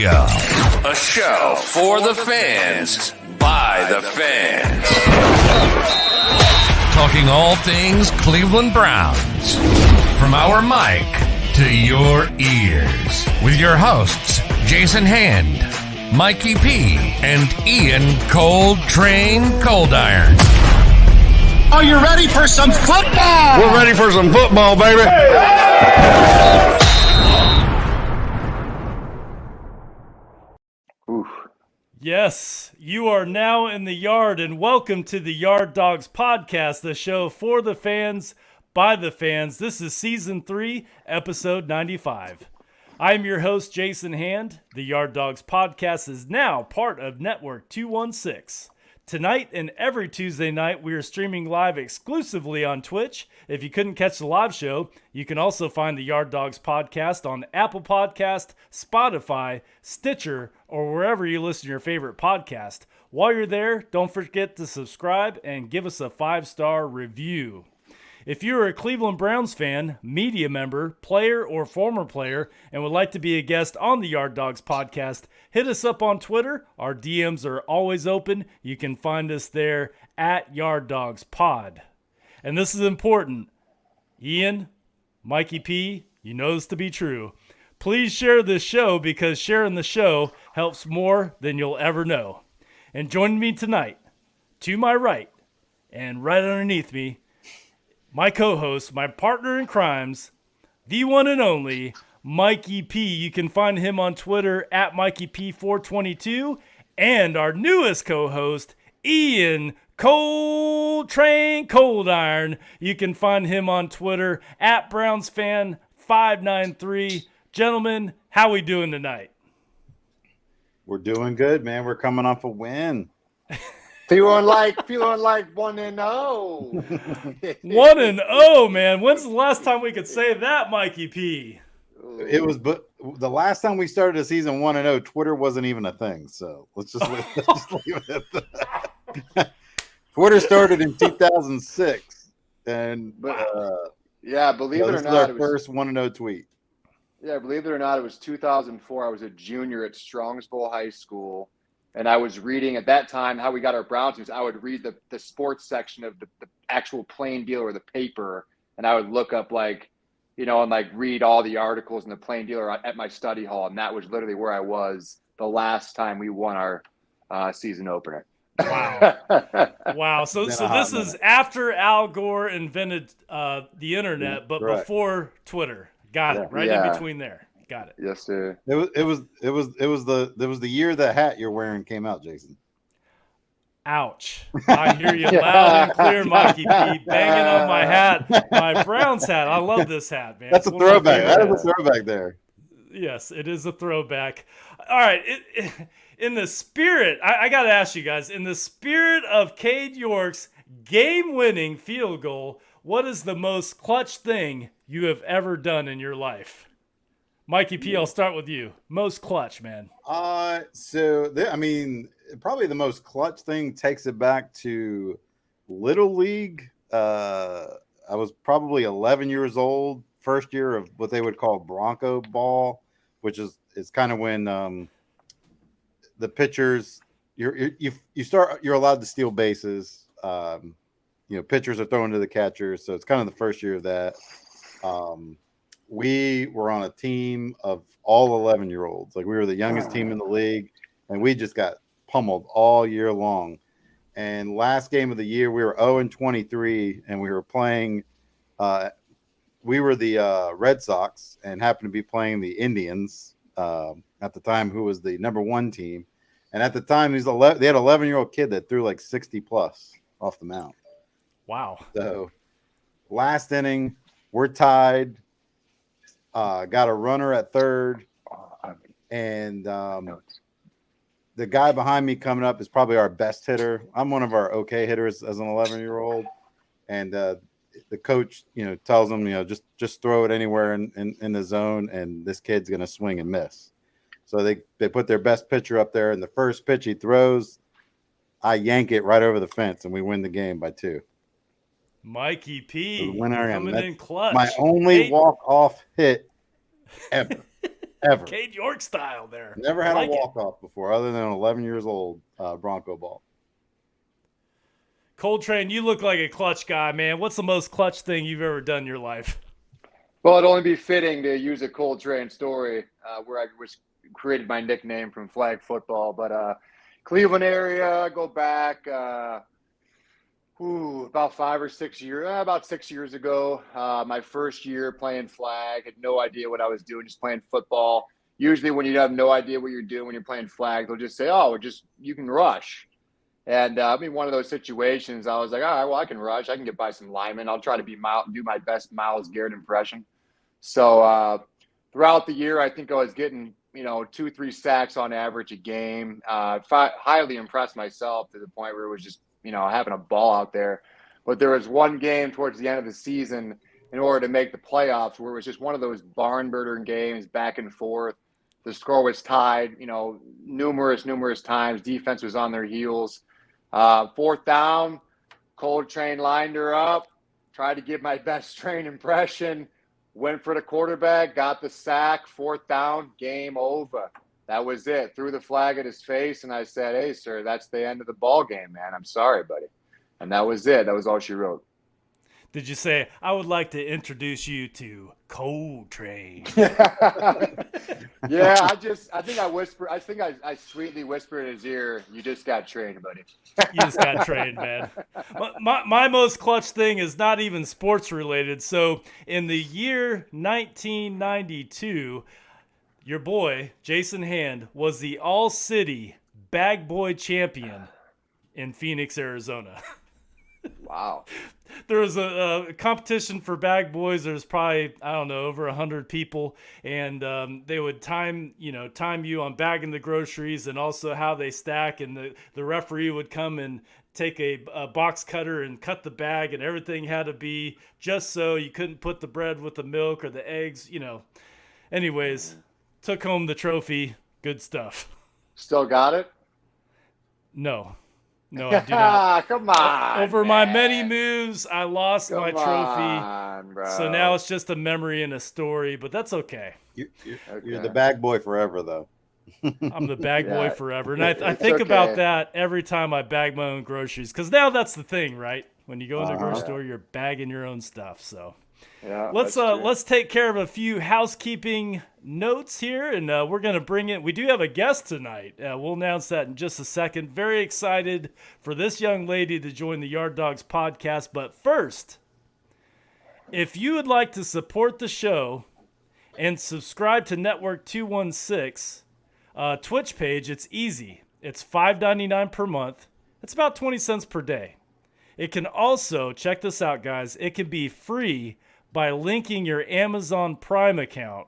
A show for the fans, by the fans. Talking all things Cleveland Browns. From our mic to your ears. With your hosts, Jason Hand, Mikey P, and Ian Cold Train Coldiron. Are you ready for some football? We're ready for some football, baby. Yes, you are now in the yard, and welcome to the Dawgs Podcast, the show for the fans, by the fans. This is Season 3, Episode 95. I'm your host, Jason Hand. The Dawgs Podcast is now part of Network 216. Tonight and every Tuesday night, we are streaming live exclusively on Twitch. If you couldn't catch the live show, you can also find the Dawgs Podcast on Apple Podcast, Spotify, Stitcher, or wherever you listen to your favorite podcast. While you're there, don't forget to subscribe and give us a 5-star review. If you're a Cleveland Browns fan, media member, player, or former player, and would like to be a guest on the Dawgs Podcast, hit us up on Twitter. Our DMs are always open. You can find us there at YardDogsPod. And this is important. Ian, Mikey P, you know this to be true. Please share this show because sharing the show helps more than you'll ever know. And joining me tonight, to my right and right underneath me, my co-host, my partner in crimes, the one and only Mikey P. You can find him on Twitter at MikeyP422. And our newest co-host, Ian Cold Train Coldiron. You can find him on Twitter at BrownsFan593. Gentlemen, how we doing tonight? We're doing good, man. We're coming off a win. Feeling like 1-0. 1-0, man. When's the last time we could say that, Mikey P? It was, but the last time we started a season 1-0, Twitter wasn't even a thing. So let's just leave it at that. Twitter started in 2006, and believe it or this not, is our first 1-0 tweet. Yeah, believe it or not, it was 2004. I was a junior at Strongsville High School. And I was reading at that time how we got our Browns news. I would read the sports section of the actual Plain Dealer or the paper, and I would look up and read all the articles in the Plain Dealer at my study hall. And that was literally where I was the last time we won our season opener. Wow. Wow. So this is after Al Gore invented the internet, but Correct. Before Twitter. Got it. Right in between there. Got it. Yes, sir. It was the year the hat you're wearing came out, Jason. Ouch. I hear you loud and clear, Mikey P. Banging on my hat, my Browns hat. I love this hat, man. That's a throwback. That is a throwback there. Yes, it is a throwback. All right. In the spirit, I got to ask you guys, in the spirit of Cade York's game-winning field goal, what is the most clutch thing you have ever done in your life? Mikey P, I'll start with you. Most clutch, man. Probably the most clutch thing takes it back to Little League. I was probably 11 years old, first year of what they would call Bronco ball, which is kind of when the pitchers you're allowed to steal bases. Pitchers are thrown to the catchers, so it's kind of the first year of that. We were on a team of all 11-year-olds. Like, we were the youngest team in the league, and we just got pummeled all year long. And last game of the year, we were 0-23, and we were playing we were the Red Sox and happened to be playing the Indians at the time, who was the number 1 team. And at the time, they had an 11-year-old kid that threw like 60-plus off the mound. Wow. So last inning, we're tied. Got a runner at third, and the guy behind me coming up is probably our best hitter. I'm one of our okay hitters as an 11-year-old, and the coach, tells him, just throw it anywhere in the zone, and this kid's gonna swing and miss. So they put their best pitcher up there, and the first pitch he throws, I yank it right over the fence, and we win the game by 2. Mikey P coming in clutch. My only walk-off hit ever. Ever. Cade York style there. Never had I like a it. walk-off before other than 11 years old Bronco ball. Coltrane, you look like a clutch guy, man. What's the most clutch thing you've ever done in your life? Well, it'd only be fitting to use a Coltrane story where I was created my nickname from flag football. But Cleveland area, go back about 5 or 6 years, about 6 years ago. My first year playing flag, had no idea what I was doing, just playing football. Usually when you have no idea what you're doing when you're playing flag, they'll just say, oh, you can rush. And one of those situations, I was like, all right, well, I can rush. I can get by some linemen. I'll try to do my best Myles Garrett impression. So throughout the year, I think I was getting, 2-3 sacks on average a game. Highly impressed myself to the point where it was just, having a ball out there. But there was one game towards the end of the season in order to make the playoffs where it was just one of those barn burner games back and forth. The score was tied, numerous times. Defense was on their heels. 4th down, Coltrane lined her up, tried to give my best train impression, went for the quarterback, got the sack, 4th down, game over. That was it. Threw the flag at his face, and I said, hey, sir, that's the end of the ball game, man. I'm sorry, buddy. And that was it. That was all she wrote. Did you say, I would like to introduce you to Coltrane? Yeah, I think I whispered. I think I sweetly whispered in his ear, you just got trained, buddy. You just got trained, man. My most clutch thing is not even sports related. So in the year 1992, your boy, Jason Hand, was the all-city bag boy champion in Phoenix, Arizona. Wow. There was a competition for bag boys. There's probably, I don't know, over 100 people. And they would time you on bagging the groceries and also how they stack. And the referee would come and take a box cutter and cut the bag. And everything had to be just so. You couldn't put the bread with the milk or the eggs, Anyways, took home the trophy. Good stuff. Still got it? No, I do not. Come on. Over my many moves, I lost Come my trophy. on, bro. So now it's just a memory and a story, but that's okay. You're the bag boy forever, though. I'm the bag boy forever. And I It's think okay. about that every time I bag my own groceries. Because now that's the thing, right? When you go in the grocery store, you're bagging your own stuff. So Yeah, let's take care of a few housekeeping notes here, and we're going to bring in. We do have a guest tonight. We'll announce that in just a second. Very excited for this young lady to join the Yard Dawgs podcast. But first, if you would like to support the show and subscribe to Network 216 Twitch page, it's easy. It's $5.99 per month. It's about 20 cents per day. It can also, check this out, guys, it can be free by linking your Amazon Prime account.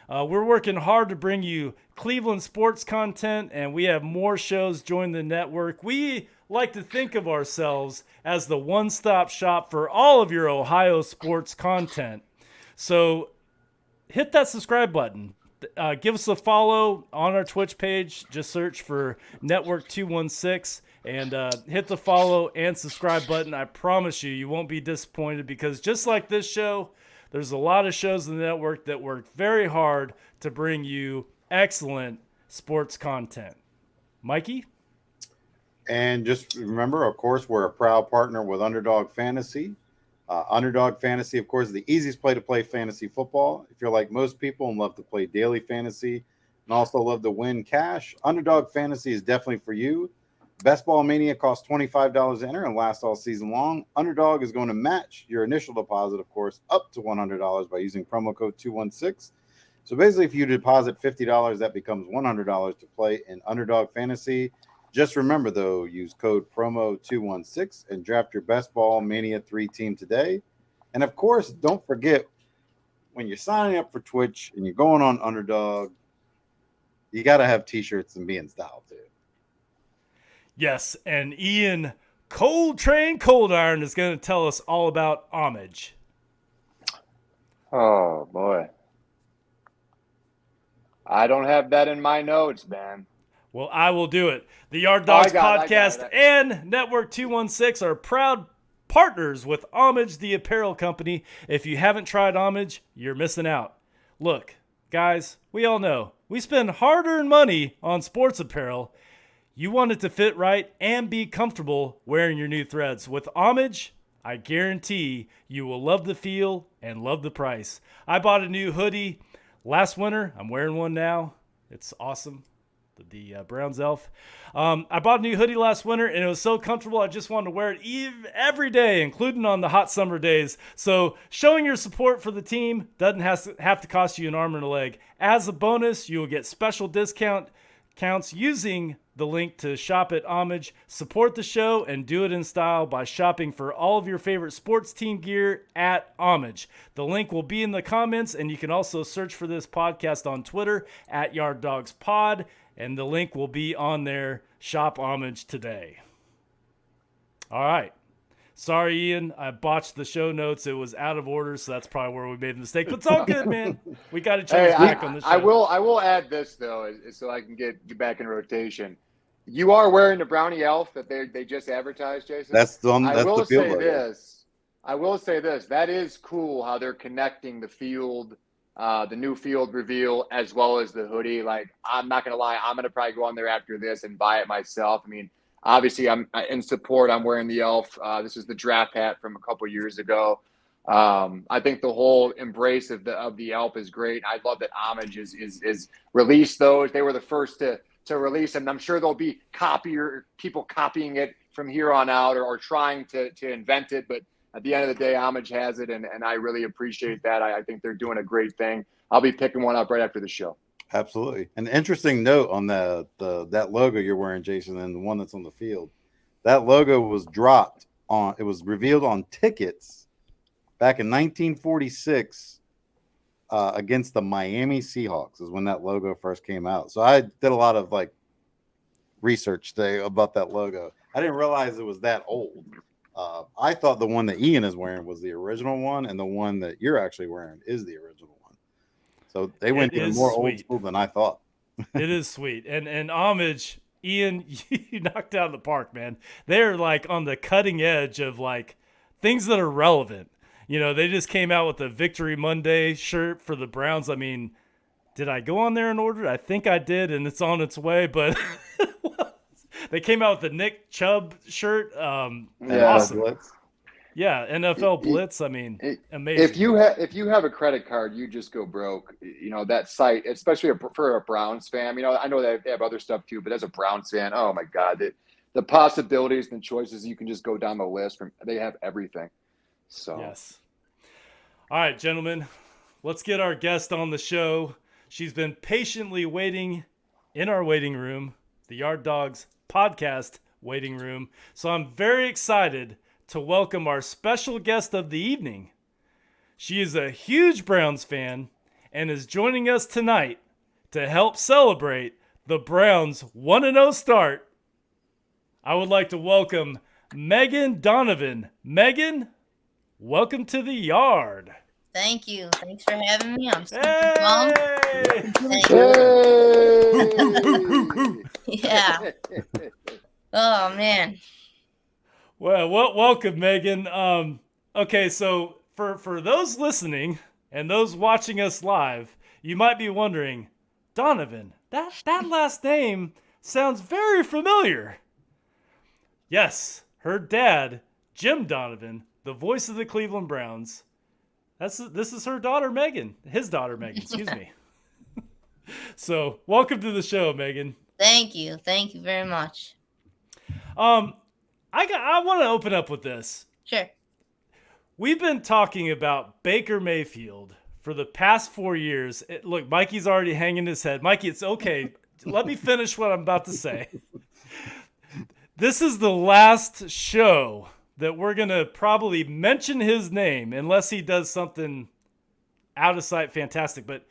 We're working hard to bring you Cleveland sports content, and we have more shows join the network. We like to think of ourselves as the one-stop shop for all of your Ohio sports content. So hit that subscribe button. Give us a follow on our Twitch page. Just search for Network 216 and hit the follow and subscribe button. I promise you won't be disappointed, because just like this show, there's a lot of shows in the network that work very hard to bring you excellent sports content. Mikey? And just remember, of course, we're a proud partner with Underdog Fantasy. Underdog Fantasy, of course, is the easiest play to play fantasy football. If you're like most people and love to play daily fantasy and also love to win cash, Underdog Fantasy is definitely for you. Best Ball Mania costs $25 to enter and lasts all season long. Underdog is going to match your initial deposit, of course, up to $100 by using promo code 216. So basically, if you deposit $50, that becomes $100 to play in Underdog Fantasy. Just remember, though, use code promo 216 and draft your Best Ball Mania 3 team today. And, of course, don't forget, when you're signing up for Twitch and you're going on Underdog, you got to have T-shirts and be in style, too. Yes, and Ian Coltrane Cold Iron is going to tell us all about homage. Oh, boy. I don't have that in my notes, man. Well, I will do it. The Yard Dawgs I got Podcast it. and Network 216 are proud partners with Homage, the apparel company. If you haven't tried Homage, you're missing out. Look, Guys, we all know we spend hard-earned money on sports apparel. You want it to fit right and be comfortable wearing your new threads. With Homage, I guarantee you will love the feel and love the price. I bought a new hoodie last winter. I'm wearing one now. It's awesome. The Browns elf. I bought a new hoodie last winter, and it was so comfortable I just wanted to wear it every day, including on the hot summer days. So showing your support for the team doesn't have to cost you an arm and a leg. As a bonus, you will get special discounts using the link to shop at Homage. Support the show and do it in style by shopping for all of your favorite sports team gear at Homage. The link will be in the comments, and you can also search for this podcast on Twitter at Yard Dogs Pod, and the link will be on there. Shop Homage today. All right. Sorry, Ian. I botched the show notes. It was out of order, so that's probably where we made the mistake. But it's all good, man. We got each other's back on the show. I will add this, though, so I can get back in rotation. You are wearing the Brownie Elf that they just advertised, Jason. That's the field I will say this. That is cool how they're connecting the field, the new field reveal, as well as the hoodie. Like, I'm not going to lie. I'm going to probably go on there after this and buy it myself. I mean, obviously, I'm in support. I'm wearing the Elf. This is the draft hat from a couple years ago. I think the whole embrace of the Elf is great. I love that Homage is released those. They were the first to release them. I'm sure there'll be people copying it from here on out or trying to invent it. But at the end of the day, Homage has it, and I really appreciate that. I think they're doing a great thing. I'll be picking one up right after the show. Absolutely. An interesting note on that logo you're wearing, Jason, and the one that's on the field. That logo was it was revealed on tickets back in 1946 against the Miami Seahawks is when that logo first came out. So I did a lot of research today about that logo. I didn't realize it was that old. I thought the one that Ian is wearing was the original one, and the one that you're actually wearing is the original one. So they went even more old school than I thought. It is sweet. And Homage, Ian, you knocked out of the park, man. They're on the cutting edge of things that are relevant. You know, they just came out with the Victory Monday shirt for the Browns. I mean, did I go on there and order it? I think I did, and it's on its way. But they came out with the Nick Chubb shirt. Awesome. Blitz. Yeah, NFL Blitz. I mean, amazing. If you have a credit card, you just go broke. You know, that site, especially for a Browns fan. You know, I know they have other stuff too, but as a Browns fan, oh my God, the possibilities and choices, you can just go down the list. They have everything. So yes. All right, gentlemen, let's get our guest on the show. She's been patiently waiting in our waiting room, the Yard Dogs Podcast waiting room. So I'm very excited to welcome our special guest of the evening. She is a huge Browns fan and is joining us tonight to help celebrate the Browns' 1-0 start. I would like to welcome Meghan Donovan. Meghan, welcome to the Yard. Thank you. Thanks for having me. I'm super Hey! Yeah. Oh, man. Well, welcome, Meghan. Okay, so for those listening and those watching us live, you might be wondering, Donovan, that last name sounds very familiar. Yes, her dad, Jim Donovan, the voice of the Cleveland Browns. This is her daughter, Meghan. His daughter, Meghan, excuse me. So, welcome to the show, Meghan. Thank you. Thank you very much. I want to open up with this. Sure. We've been talking about Baker Mayfield for the past 4 years. Look, Mikey's already hanging his head. Mikey, it's okay. Let me finish what I'm about to say. This is the last show that we're going to probably mention his name unless he does something out of sight fantastic. But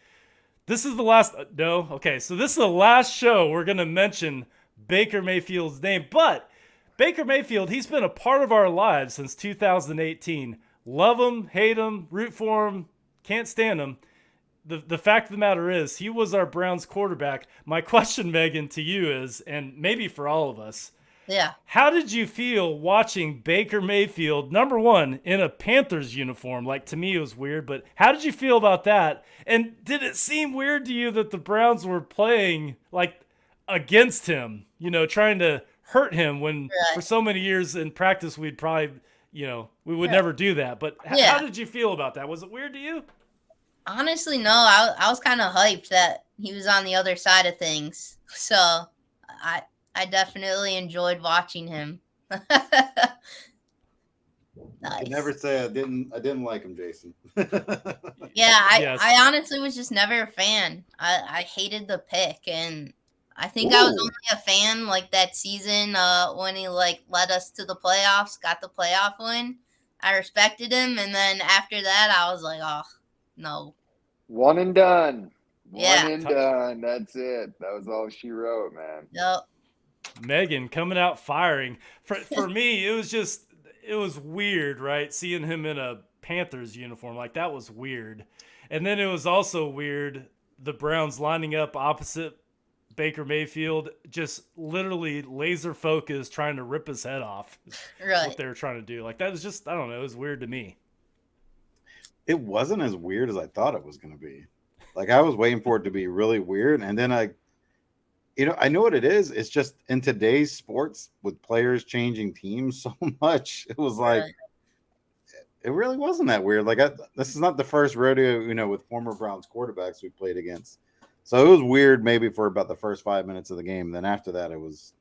this is the last. No? Okay, so this is the last show we're going to mention Baker Mayfield's name. But Baker Mayfield, he's been a part of our lives since 2018. Love him, hate him, root for him, can't stand him. The fact of the matter is, he was our Browns quarterback. My question, Meghan, to you is, and maybe for all of us, Yeah. How did you feel watching Baker Mayfield, number one, in a Panthers uniform? Like, to me, it was weird, but how did you feel about that? And did it seem weird to you that the Browns were playing, like, against him, trying to hurt him when for so many years in practice we'd probably, we would never do that. But how did you feel about that? Was it weird to you? Honestly, no. I was kind of hyped that he was on the other side of things. So I definitely enjoyed watching him. I can never say I didn't like him, Jason. I honestly was just never a fan. I hated the pick, and I think I was only a fan like that season when he like led us to the playoffs, got the playoff win. I respected him, and then after that I was like, oh no. One and done. Yeah. One and done. That's it. That was all she wrote, man. Yep. Meghan coming out firing. For me, it was weird, right? Seeing him in a Panthers uniform, like that was weird. And then it was also weird the Browns lining up opposite Baker Mayfield, just literally laser focused, trying to rip his head off. Right. What they were trying to do. Like that was just, I don't know, it was weird to me. It wasn't as weird as I thought it was going to be. Like I was waiting for it to be really weird, and then I know what it is. It's just in today's sports with players changing teams so much. It was like it really wasn't that weird. Like this is not the first rodeo, with former Browns quarterbacks we played against. So it was weird maybe for about the first 5 minutes of the game. Then after that, it was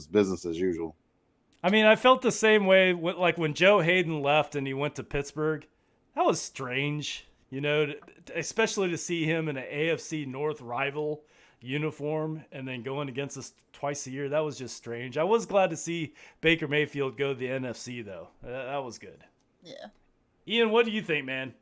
business as usual. I mean, I felt the same way like when Joe Hayden left and he went to Pittsburgh. That was strange, especially to see him in an AFC North rival uniform and then going against us twice a year. That was just strange. I was glad to see Baker Mayfield go to the NFC, though. That was good. Yeah. Ian, what do you think, man?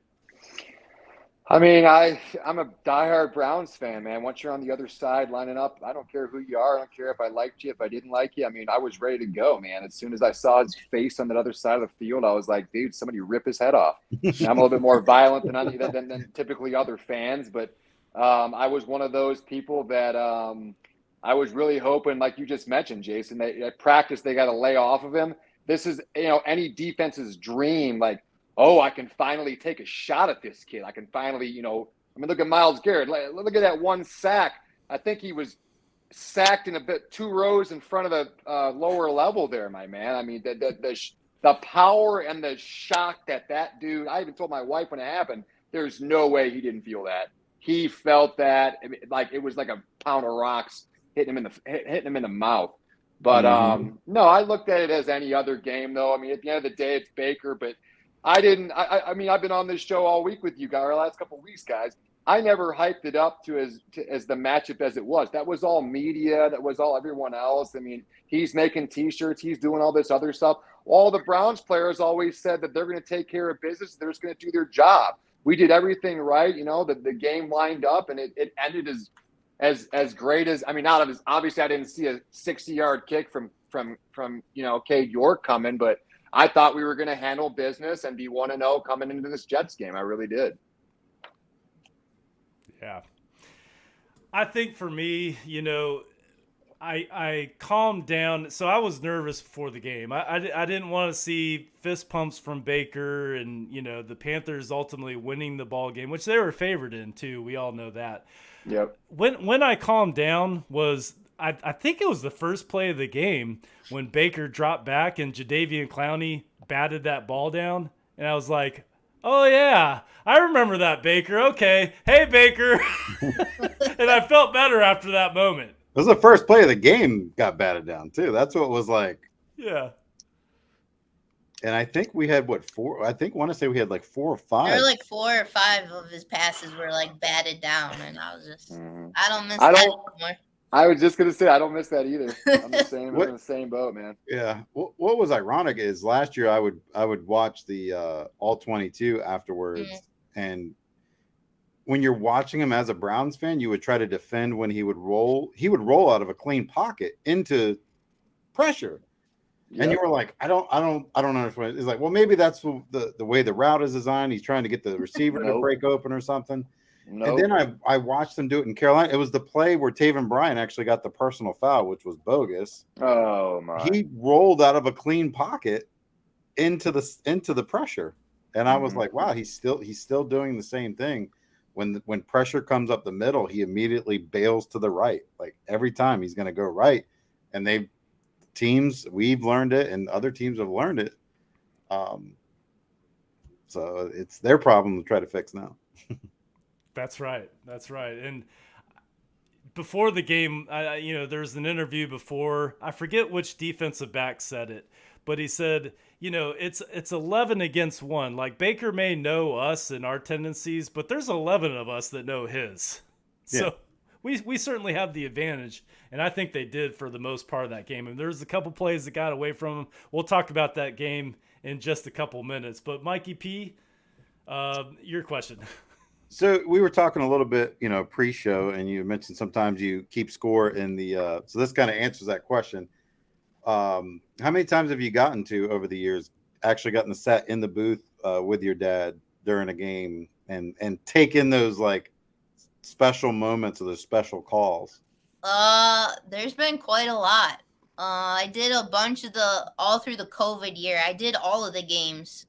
I mean, I'm a diehard Browns fan, man. Once you're on the other side lining up, I don't care who you are. I don't care if I liked you, if I didn't like you. I mean, I was ready to go, man. As soon as I saw his face on that other side of the field, I was like, dude, somebody rip his head off. And I'm a little bit more violent than typically other fans, but I was one of those people that I was really hoping, like you just mentioned, Jason, that at practice they got to lay off of him. This is, any defense's dream, like, oh, I can finally take a shot at this kid. I can finally, look at Myles Garrett. Look at that one sack. I think he was sacked in 2 rows in front of the lower level there, my man. I mean, the power and the shock that dude, I even told my wife when it happened, there's no way he didn't feel that. He felt that. I mean, like it was like a pound of rocks hitting him in the mouth. But no, I looked at it as any other game, though. I mean, at the end of the day, it's Baker, but I mean, I've been on this show all week with you guys, the last couple of weeks, guys. I never hyped it up as the matchup as it was. That was all media. That was all everyone else. I mean, he's making T-shirts. He's doing all this other stuff. All the Browns players always said that they're going to take care of business. They're just going to do their job. We did everything right. The game lined up, and it ended as great as, I mean, not as obviously I didn't see a 60-yard kick from Cade York coming, but I thought we were going to handle business and be 1-0 coming into this Jets game. I really did. Yeah. I think for me, I calmed down. So I was nervous before the game. I didn't want to see fist pumps from Baker and, the Panthers ultimately winning the ball game, which they were favored in too. We all know that. Yep. When I calmed down was I think it was the first play of the game when Baker dropped back and Jadeveon Clowney batted that ball down. And I was like, oh, yeah, I remember that, Baker. Okay. Hey, Baker. And I felt better after that moment. It was the first play of the game got batted down, too. That's what it was like. Yeah. And I think we had, four? I want to say we had like 4 or 5. There were like 4 or 5 of his passes were like batted down. And I was just, I don't miss that anymore. I was just going to say, I don't miss that either. I'm in the same boat, man. Yeah. What was ironic is last year I would watch the All 22 afterwards. And when you're watching him as a Browns fan, you would try to defend when he would roll. He would roll out of a clean pocket into pressure. Yep. And you were like, I don't understand. It's like, well, maybe that's the way the route is designed. He's trying to get the receiver to break open or something. And then I watched them do it in Carolina. It was the play where Taven Bryan actually got the personal foul, which was bogus. Oh my! He rolled out of a clean pocket into the pressure, and I was like, wow, he's still doing the same thing. When pressure comes up the middle, he immediately bails to the right. Like every time he's going to go right, and we've learned it, and other teams have learned it. So it's their problem to try to fix now. That's right. And before the game, there's an interview before. I forget which defensive back said it, but he said, it's 11 against 1. Like Baker may know us and our tendencies, but there's 11 of us that know his. So we certainly have the advantage, and I think they did for the most part of that game. And there's a couple plays that got away from them. We'll talk about that game in just a couple minutes. But Mikey P, your question. So we were talking a little bit, pre-show, and you mentioned sometimes you keep score in the. So this kind of answers that question. How many times have you gotten to over the years actually gotten to sat in the booth with your dad during a game and take in those like special moments or those special calls? There's been quite a lot. I did a bunch of all through the COVID year. I did all of the games,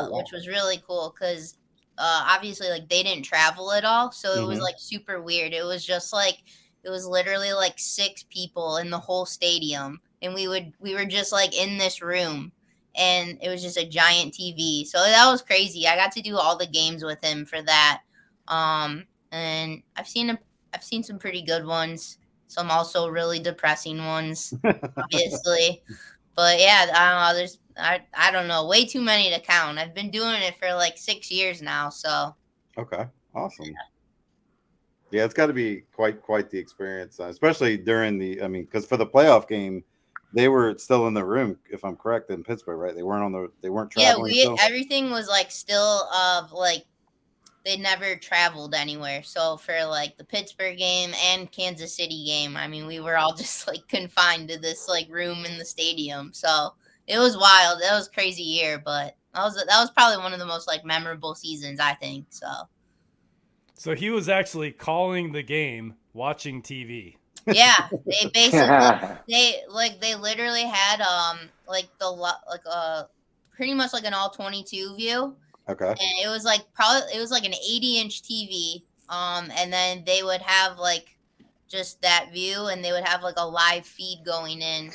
which was really cool because. Obviously like they didn't travel at all, so it was like super weird. It was just like it was literally like 6 people in the whole stadium, and we were just like in this room, and it was just a giant TV. So that was crazy. I got to do all the games with him for that. And I've seen some pretty good ones, some also really depressing ones, obviously. But yeah, I don't know. I don't know, way too many to count. I've been doing it for like 6 years now, so. Okay, awesome. Yeah, it's got to be quite the experience, especially during because for the playoff game, they were still in the room, if I'm correct, in Pittsburgh, right? They weren't traveling. Yeah, everything was like still they never traveled anywhere. So for like the Pittsburgh game and Kansas City game, we were all just like confined to this like room in the stadium. So it was wild. That was a crazy year, but that was probably one of the most like memorable seasons, I think. So he was actually calling the game, watching TV. Yeah, they basically they literally had pretty much like an all 22 view. Okay. And it was like an 80-inch TV. And then they would have like just that view, and they would have like a live feed going in,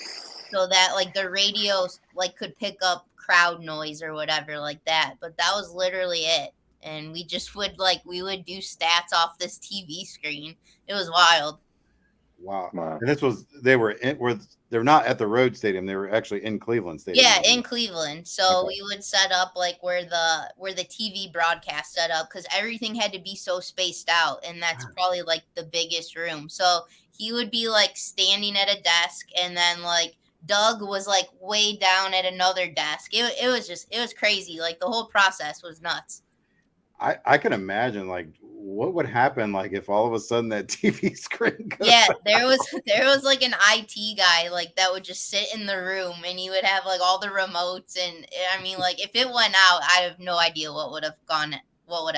so that like the radio like could pick up crowd noise or whatever like that. But that was literally it. And we just would do stats off this TV screen. It was wild. Wow. And they're not at the road stadium. They were actually in Cleveland Stadium. Yeah, in Cleveland. So we would set up like where the TV broadcast set up, because everything had to be so spaced out, and that's probably like the biggest room. So he would be like standing at a desk, and then like Doug was like way down at another desk. It was crazy. Like the whole process was nuts. I can imagine like what would happen like if all of a sudden that TV screen goes out. there was like an IT guy like that would just sit in the room, and he would have like all the remotes, and like if it went out, I have no idea what would have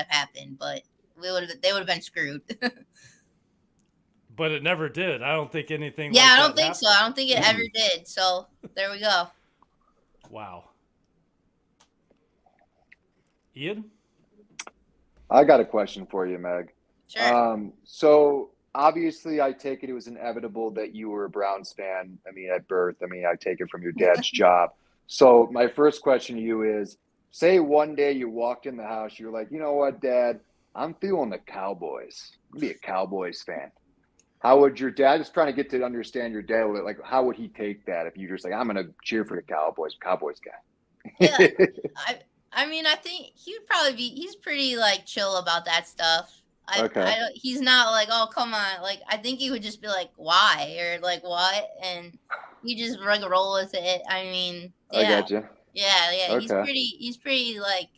happened, but they would have been screwed. But it never did. I don't think anything. Yeah, I don't think so. I don't think it ever did. So there we go. Wow. Ian? I got a question for you, Meg. Sure. So obviously I take it was inevitable that you were a Browns fan. At birth. I take it from your dad's job. So my first question to you is, say one day you walked in the house, you're like, you know what, Dad, I'm feeling the Cowboys. I'm be a Cowboys fan. How would your dad, just trying to get to understand your dad, like how would he take that if you just like, I'm going to cheer for the Cowboys guy? Yeah. I think he's pretty like chill about that stuff. He's not like, oh, come on. Like, I think he would just be like, why? Or like, what? And he just like roll with it. Yeah. I got you. Yeah. Okay. He's pretty like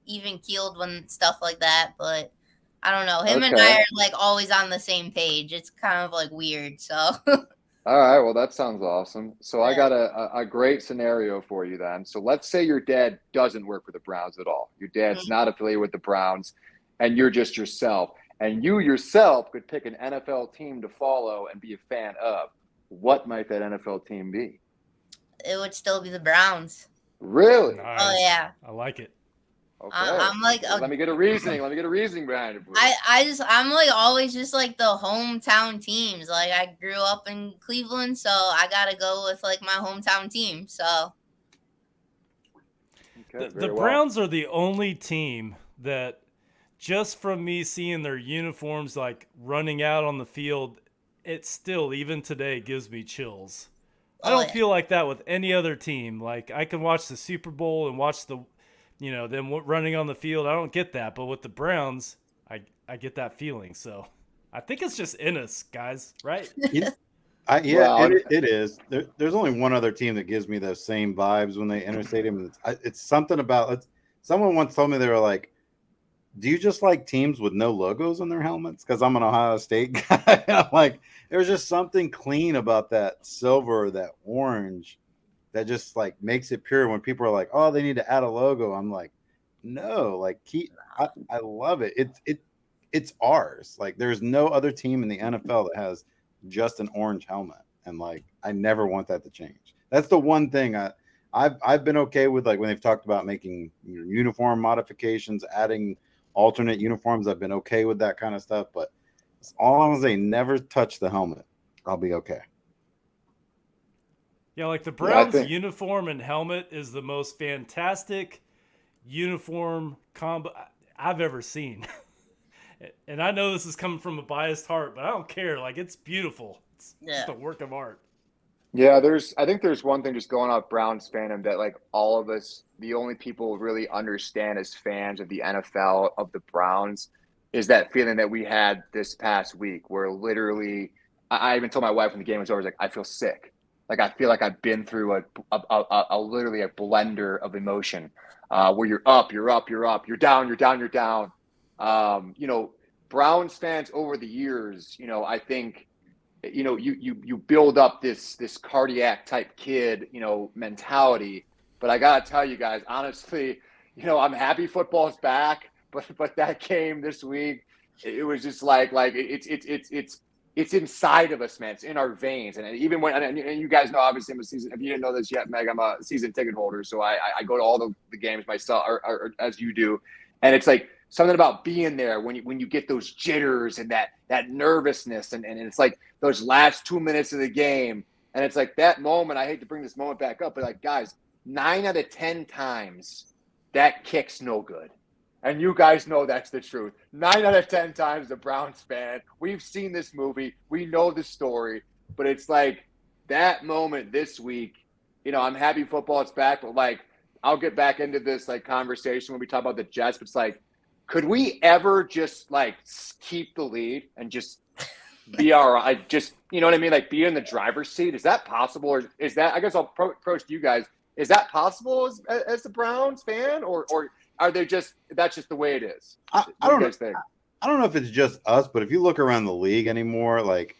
even keeled when stuff like that. But I don't know. Him and I are like always on the same page. It's kind of like weird. So. All right. Well, that sounds awesome. So I got a great scenario for you then. So let's say your dad doesn't work for the Browns at all. Your dad's not affiliated with the Browns, and you're just yourself. and you yourself could pick an NFL team to follow and be a fan of, what might that NFL team be? It would still be the Browns. Really? Nice. Oh yeah. I like it. Okay. I'm like, let me get a reasoning. Let me get a reasoning behind it. I'm like always just like the hometown teams. Like I grew up in Cleveland, so I gotta go with like my hometown team. So the Browns are the only team that, just from me seeing their uniforms like running out on the field, it still even today gives me chills. I don't feel like that with any other team. Like I can watch the Super Bowl and watch them running on the field. I don't get that, but with the Browns, I get that feeling. So I think it's just in us, guys, right? It is. There's only one other team that gives me those same vibes when they enter stadium. It's something about. Someone once told me, they were like, "Do you just like teams with no logos on their helmets?" Because I'm an Ohio State guy. I'm like, there's just something clean about that silver or that orange that just like makes it pure. When people are like, "Oh, they need to add a logo," I'm like, "No, like I love it. It's ours. Like there's no other team in the NFL that has just an orange helmet, and like I never want that to change. That's the one thing I've been okay with. Like when they've talked about making uniform modifications, adding alternate uniforms, I've been okay with that kind of stuff. But as long as they never touch the helmet, I'll be okay. Yeah, like the Browns uniform and helmet is the most fantastic uniform combo I've ever seen. And I know this is coming from a biased heart, but I don't care. Like, it's beautiful. It's just a work of art. Yeah, I think there's one thing just going off Browns fandom that like all of us, the only people really understand as fans of the NFL, of the Browns, is that feeling that we had this past week where literally, I even told my wife when the game was over, I was like, I feel sick. Like I feel like I've been through a literally a blender of emotion, where you're up, you're down, you're down. Browns fans over the years, I think, you build up this cardiac type kid, mentality. But I gotta tell you guys, honestly, I'm happy football's back, but that game this week, it was just like it's inside of us, man. It's in our veins. And even when, and you guys know, obviously I'm a season, if you didn't know this yet, Meg, I'm a season ticket holder. So I go to all the games myself, or as you do. And it's like something about being there when you get those jitters and that nervousness. And it's like those last 2 minutes of the game. And it's like that moment, I hate to bring this moment back up, but like, guys, 9 out of 10 times that kick's no good. And you guys know that's the truth. 9 out of 10 times, the Browns fan, we've seen this movie, we know the story, but it's like that moment this week, I'm happy football is back, but like, I'll get back into this like conversation when we talk about the Jets, but it's like, could we ever just like keep the lead and just be all right? Just, you know what I mean? Like be in the driver's seat. Is that possible? Or is that, I guess I'll approach you guys. Is that possible as the Browns fan, or are they that's just the way it is? I don't know. I don't know if it's just us, but if you look around the league anymore, like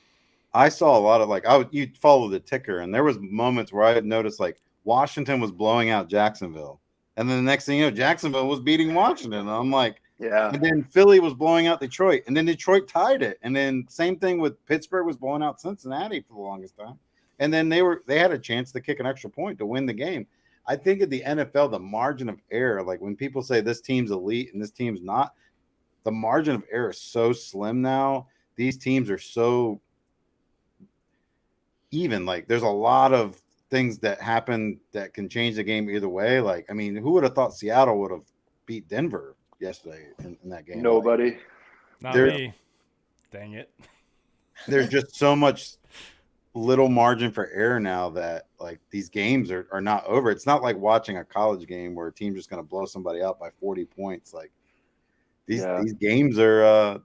I saw a lot of you follow the ticker, and there was moments where I had noticed like Washington was blowing out Jacksonville, and then the next thing you know, Jacksonville was beating Washington. And I'm like, yeah. And then Philly was blowing out Detroit, and then Detroit tied it, and then same thing with Pittsburgh was blowing out Cincinnati for the longest time, and then they had a chance to kick an extra point to win the game. I think at the NFL, the margin of error, like when people say this team's elite and this team's not, the margin of error is so slim now. These teams are so even. Like there's a lot of things that happen that can change the game either way. Like, I mean, who would have thought Seattle would have beat Denver yesterday in that game? Nobody. Like, not me. Dang it. There's just so much little margin for error now that like these games are not over. It's not like watching a college game where a team's just going to blow somebody out by 40 points. Like these games are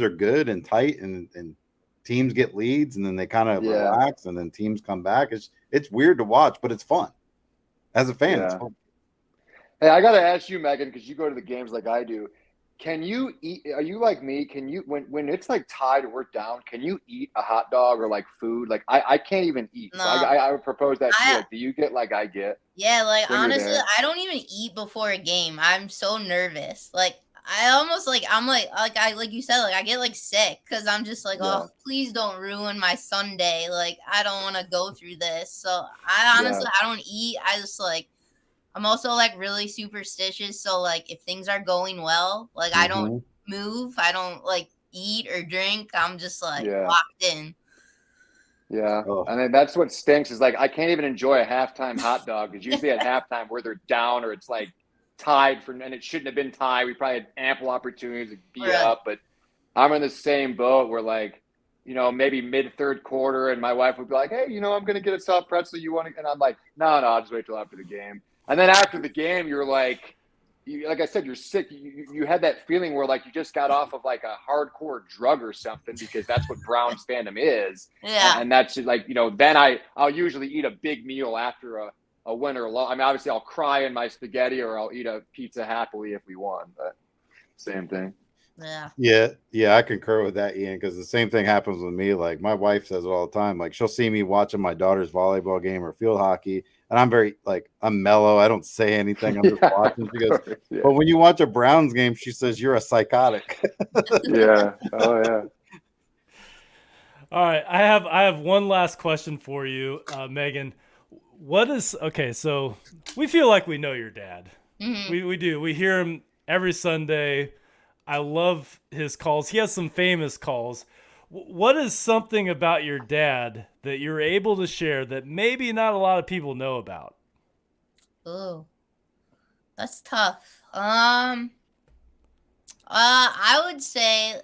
good and tight, and teams get leads and then they kind of relax and then teams come back. It's weird to watch, but it's fun. As a fan, it's fun. Hey, I got to ask you, Megan, because you go to the games like I do. Can you eat? Are you like me? Can you, when it's like tied or we're down, can you eat a hot dog or like food? Like I can't even eat. No. So I would propose that to you. Like, do you get like I get? Yeah, like honestly, I don't even eat before a game. I'm so nervous. Like I almost like you said, like I get like sick because I'm just like, oh, please don't ruin my Sunday. Like I don't want to go through this. So I honestly I don't eat. I just like I'm also like really superstitious. So like if things are going well, like I don't move, I don't like eat or drink. I'm just like locked in. Yeah. I mean, that's what stinks is like I can't even enjoy a halftime hot dog because usually at halftime where they're down or it's like tied for, and it shouldn't have been tied. We probably had ample opportunities to be up, but I'm in the same boat where like, you know, maybe mid third quarter and my wife would be like, hey, you know, I'm going to get a soft pretzel. You want to, and I'm like, no, I'll just wait till after the game. And then after the game, you're like, like I said, you're sick. You had that feeling where like you just got off of like a hardcore drug or something because that's what Browns fandom is. Yeah. And that's like, you know, then I'll usually eat a big meal after a win or a loss. I mean, obviously I'll cry in my spaghetti or I'll eat a pizza happily if we won, but same thing. Yeah, I concur with that, Ian, because the same thing happens with me. Like my wife says it all the time. Like she'll see me watching my daughter's volleyball game or field hockey, and I'm very like I'm mellow. I don't say anything. I'm just watching. She goes, but when you watch a Browns game, she says you're a psychotic. Yeah. Oh yeah. All right, I have one last question for you, Megan. So we feel like we know your dad. We do. We hear him every Sunday. I love his calls. He has some famous calls. What is something about your dad that you're able to share that maybe not a lot of people know about? Oh, that's tough. I would say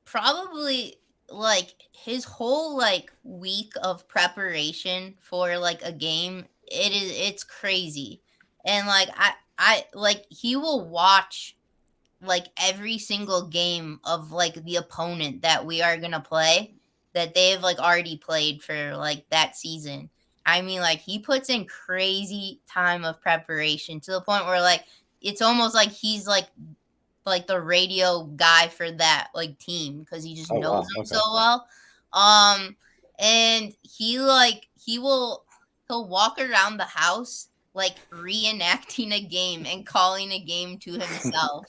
probably like his whole like week of preparation for like a game. It's crazy. And like I like he will watch like every single game of like the opponent that we are gonna play that they've like already played for like that season. I mean, like he puts in crazy time of preparation to the point where like it's almost like he's like the radio guy for that like team because he just knows them so well. And he'll walk around the house like reenacting a game and calling a game to himself.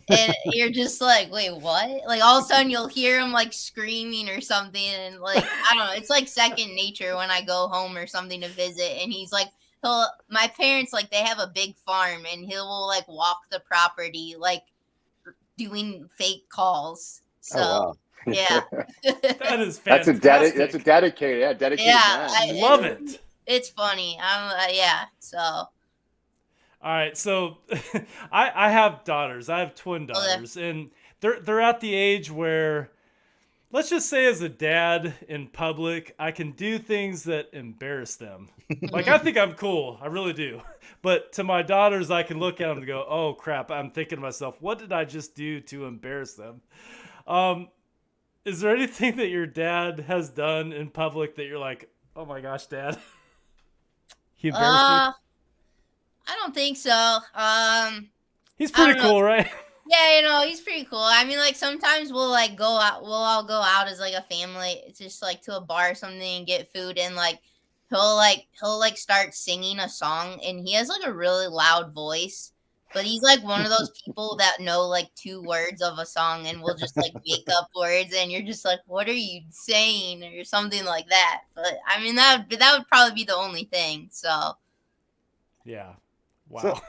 And you're just like, wait, what? Like all of a sudden you'll hear him like screaming or something, and like I don't know, it's like second nature when I go home or something to visit. And he's like, my parents like they have a big farm, and he'll like walk the property like doing fake calls. So yeah, that is fantastic. That's a dedicated man. I love it. It's funny. So. All right, so I have daughters. I have twin daughters, and they're at the age where, let's just say, as a dad in public, I can do things that embarrass them. Like I think I'm cool, I really do. But to my daughters, I can look at them and go, "Oh crap!" I'm thinking to myself, "What did I just do to embarrass them?" Is there anything that your dad has done in public that you're like, "Oh my gosh, Dad, he embarrassed you"? I don't think so. He's pretty cool, right? Yeah, he's pretty cool. I mean, like sometimes we'll like go out. We'll all go out as like a family. It's just like to a bar or something and get food, and like he'll start singing a song, and he has like a really loud voice. But he's like one of those people that know like 2 words of a song and will just like make up words, and you're just like, what are you saying, or something like that. But I mean that would probably be the only thing. So. Yeah. Wow.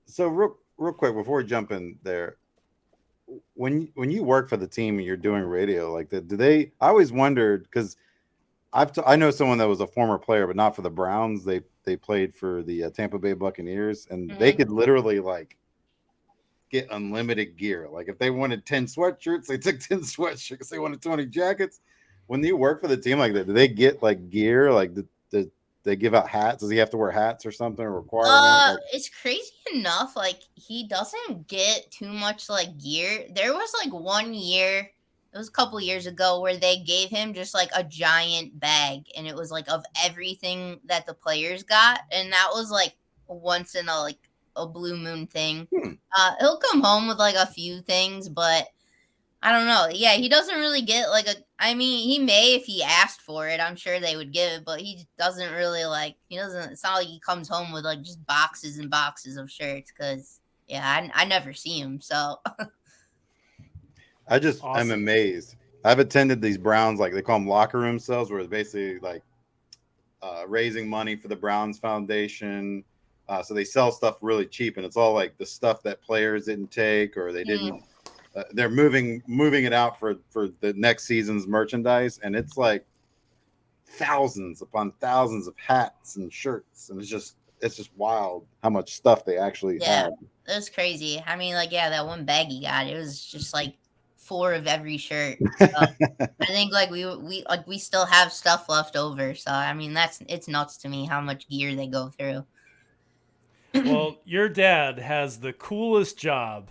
So real quick before we jump in there, when you work for the team and you're doing radio like that, do they? I always wondered because I know someone that was a former player, but not for the Browns. They played for the Tampa Bay Buccaneers, and they could literally like get unlimited gear. Like if they wanted 10 sweatshirts, they took 10 sweatshirts. If they wanted 20 jackets. When you work for the team like that, do they get like gear? Like they give out hats? Does he have to wear hats or something? Requirement? It's crazy enough. Like he doesn't get too much like gear. There was like one year, it was a couple years ago, where they gave him just like a giant bag, and it was like of everything that the players got, and that was like once in a blue moon thing. He'll come home with like a few things, but I don't know. Yeah, he doesn't really get like I mean, he may if he asked for it. I'm sure they would give it, but he doesn't really it's not like he comes home with like just boxes and boxes of shirts because yeah, I never see him. So I'm amazed. I've attended these Browns, like they call them locker room sales, where it's basically like raising money for the Browns Foundation. So they sell stuff really cheap, and it's all like the stuff that players didn't take or they didn't. They're moving it out for the next season's merchandise, and it's like thousands upon thousands of hats and shirts, and it's just wild how much stuff they actually have. It was crazy. I mean, like, yeah, that one bag he got, it was just like 4 of every shirt. So I think like we still have stuff left over. So I mean, it's nuts to me how much gear they go through. Well, your dad has the coolest job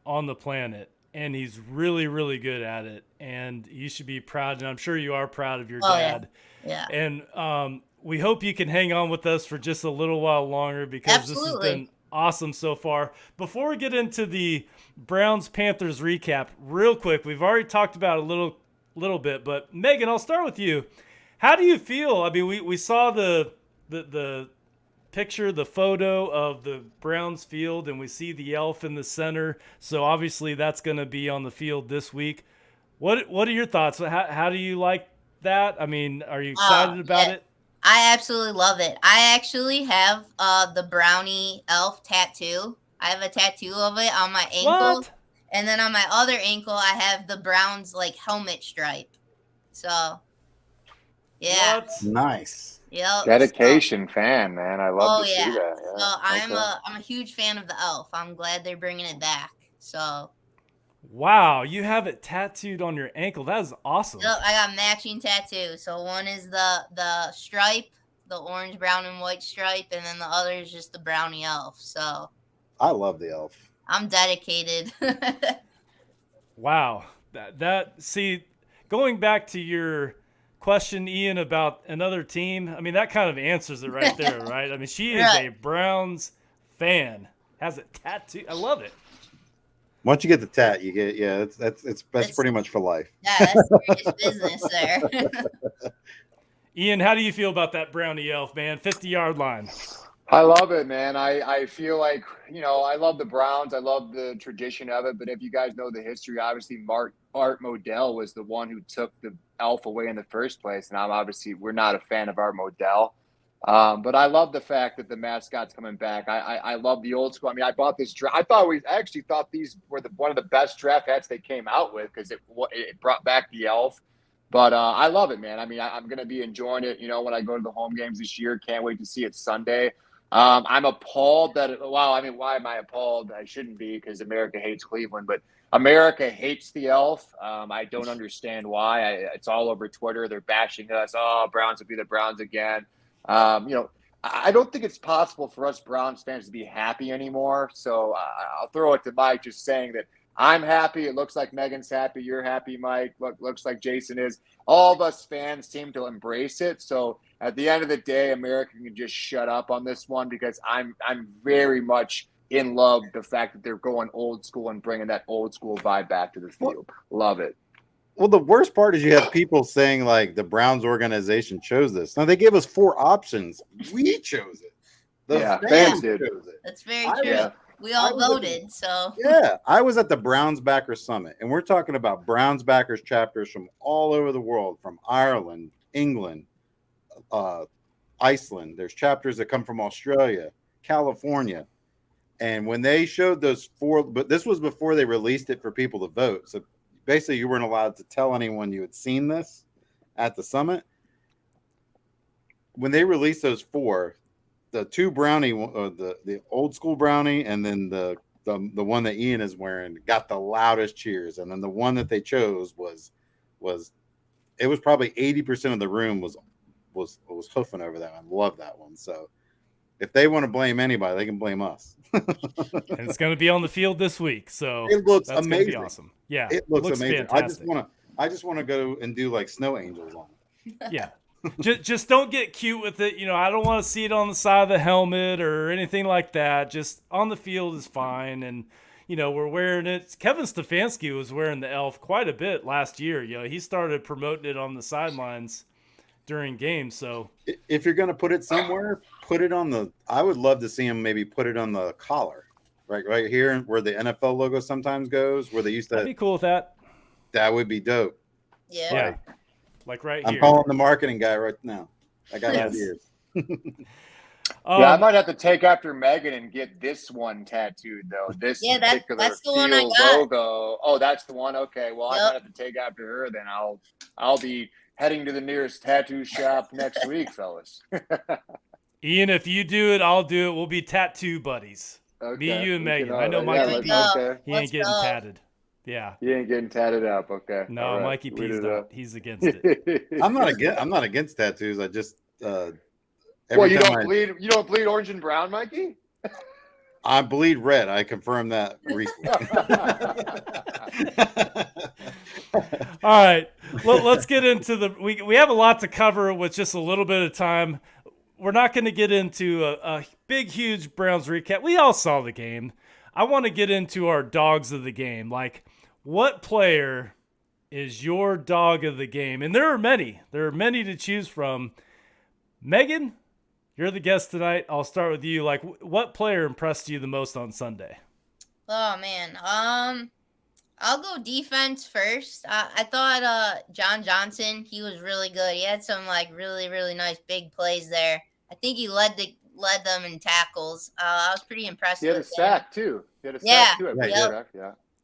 on the planet, and he's really, really good at it. And you should be proud, and I'm sure you are proud of your dad. Yeah. And we hope you can hang on with us for just a little while longer, because this has been awesome so far. Before we get into the Browns-Panthers recap, real quick, we've already talked about it a little bit, but Megan, I'll start with you. How do you feel? I mean, we saw the picture, the photo of the Browns field, and we see the elf in the center. So obviously that's going to be on the field this week. What are your thoughts? How do you like that? I mean, are you excited about it? I absolutely love it. I actually have the brownie elf tattoo. I have a tattoo of it on my ankle. What? And then on my other ankle, I have the Browns like helmet stripe. So, yeah. What? Nice. Yep. Dedication fan, man. I love to see that. Yeah. So I'm a huge fan of the elf. I'm glad they're bringing it back. So. Wow, you have it tattooed on your ankle. That is awesome. Yep, I got matching tattoos. So one is the stripe, the orange, brown, and white stripe, and then the other is just the brownie elf. So. I love the elf. I'm dedicated. Wow. See, going back to your question, Ian, about another team, I mean, that kind of answers it right there, right? I mean, she is a Browns fan, has it tattooed. I love it. Once you get the tat, you get that's pretty much for life. Yeah, that's serious business there. Ian, how do you feel about that brownie elf, man? 50-yard line. I love it, man. I feel like, I love the Browns. I love the tradition of it. But if you guys know the history, obviously Art Modell was the one who took the elf away in the first place. And we're not a fan of Art Modell. But I love the fact that the mascot's coming back. I love the old school. I mean, I bought this draft. I actually thought these were one of the best draft hats they came out with, because it brought back the elf. But I love it, man. I mean, I'm going to be enjoying it, when I go to the home games this year. Can't wait to see it Sunday. I'm appalled why am I appalled? I shouldn't be, because America hates Cleveland, but America hates the elf. I don't understand why. It's all over Twitter. They're bashing us. Oh, Browns will be the Browns again. I don't think it's possible for us Browns fans to be happy anymore. So I'll throw it to Mike, just saying that I'm happy. It looks like Megan's happy. You're happy, Mike. Looks like Jason is. All of us fans seem to embrace it. So at the end of the day, America can just shut up on this one, because I'm very much in love with the fact that they're going old school and bringing that old school vibe back to the field. Love it. Well, the worst part is you have people saying like the Browns organization chose this. Now they gave us 4 options. We chose it. The fans did. Chose it. That's very true. We all voted, so. Yeah, I was at the Browns Backers Summit, and we're talking about Browns Backers chapters from all over the world, from Ireland, England, Iceland. There's chapters that come from Australia, California. And when they showed those 4, but this was before they released it for people to vote. So basically you weren't allowed to tell anyone you had seen this at the summit. When they released those 4, the 2 brownie, the old school brownie, and then the one that Ian is wearing got the loudest cheers. And then the one that they chose was probably 80% of the room was hoofing over that one. Love that one. So if they want to blame anybody, they can blame us. And it's going to be on the field this week, so it looks that's amazing. Be awesome. Yeah, it looks amazing. Fantastic. I just want to go and do like snow angels on it. Yeah. just don't get cute with it. I don't want to see it on the side of the helmet or anything like that. Just on the field is fine. And, we're wearing it. Kevin Stefanski was wearing the elf quite a bit last year. He started promoting it on the sidelines during games. So if you're going to put it somewhere, put it on I would love to see him maybe put it on the collar. right here where the NFL logo sometimes goes, where they used to. I'd be cool with that. That would be dope. Yeah. Like right I'm here. calling the marketing guy right now. I got ideas. I might have to take after Meghan and get this one tattooed though. This particular that's the one I got. logo. Oh, that's the one. Okay, well, I might have to take after her. Then I'll be heading to the nearest tattoo shop next week, fellas. Ian, if you do it, I'll do it. We'll be tattoo buddies. Okay. Me, you, and Megan. I know Yeah, Mikey P. okay. He ain't getting tatted. Yeah. You ain't getting tatted up. Okay. No, right. Mikey P's not. He's against it. I'm not against tattoos. I just well, you don't bleed orange and brown, Mikey? I bleed red. I confirmed that recently. All right. Let's get into we have a lot to cover with just a little bit of time. We're not going to get into a big, huge Browns recap. We all saw the game. I want to get into our dogs of the game. Like, what player is your dog of the game? And there are many. There are many to choose from. Megan, you're the guest tonight. I'll start with you. Like, what player impressed you the most on Sunday? Oh, man. I'll go defense first. I thought John Johnson, he was really good. He had some, like, really, really nice big plays there. I think he led them in tackles. I was pretty impressed with him. He had a sack, too. Yeah. Okay.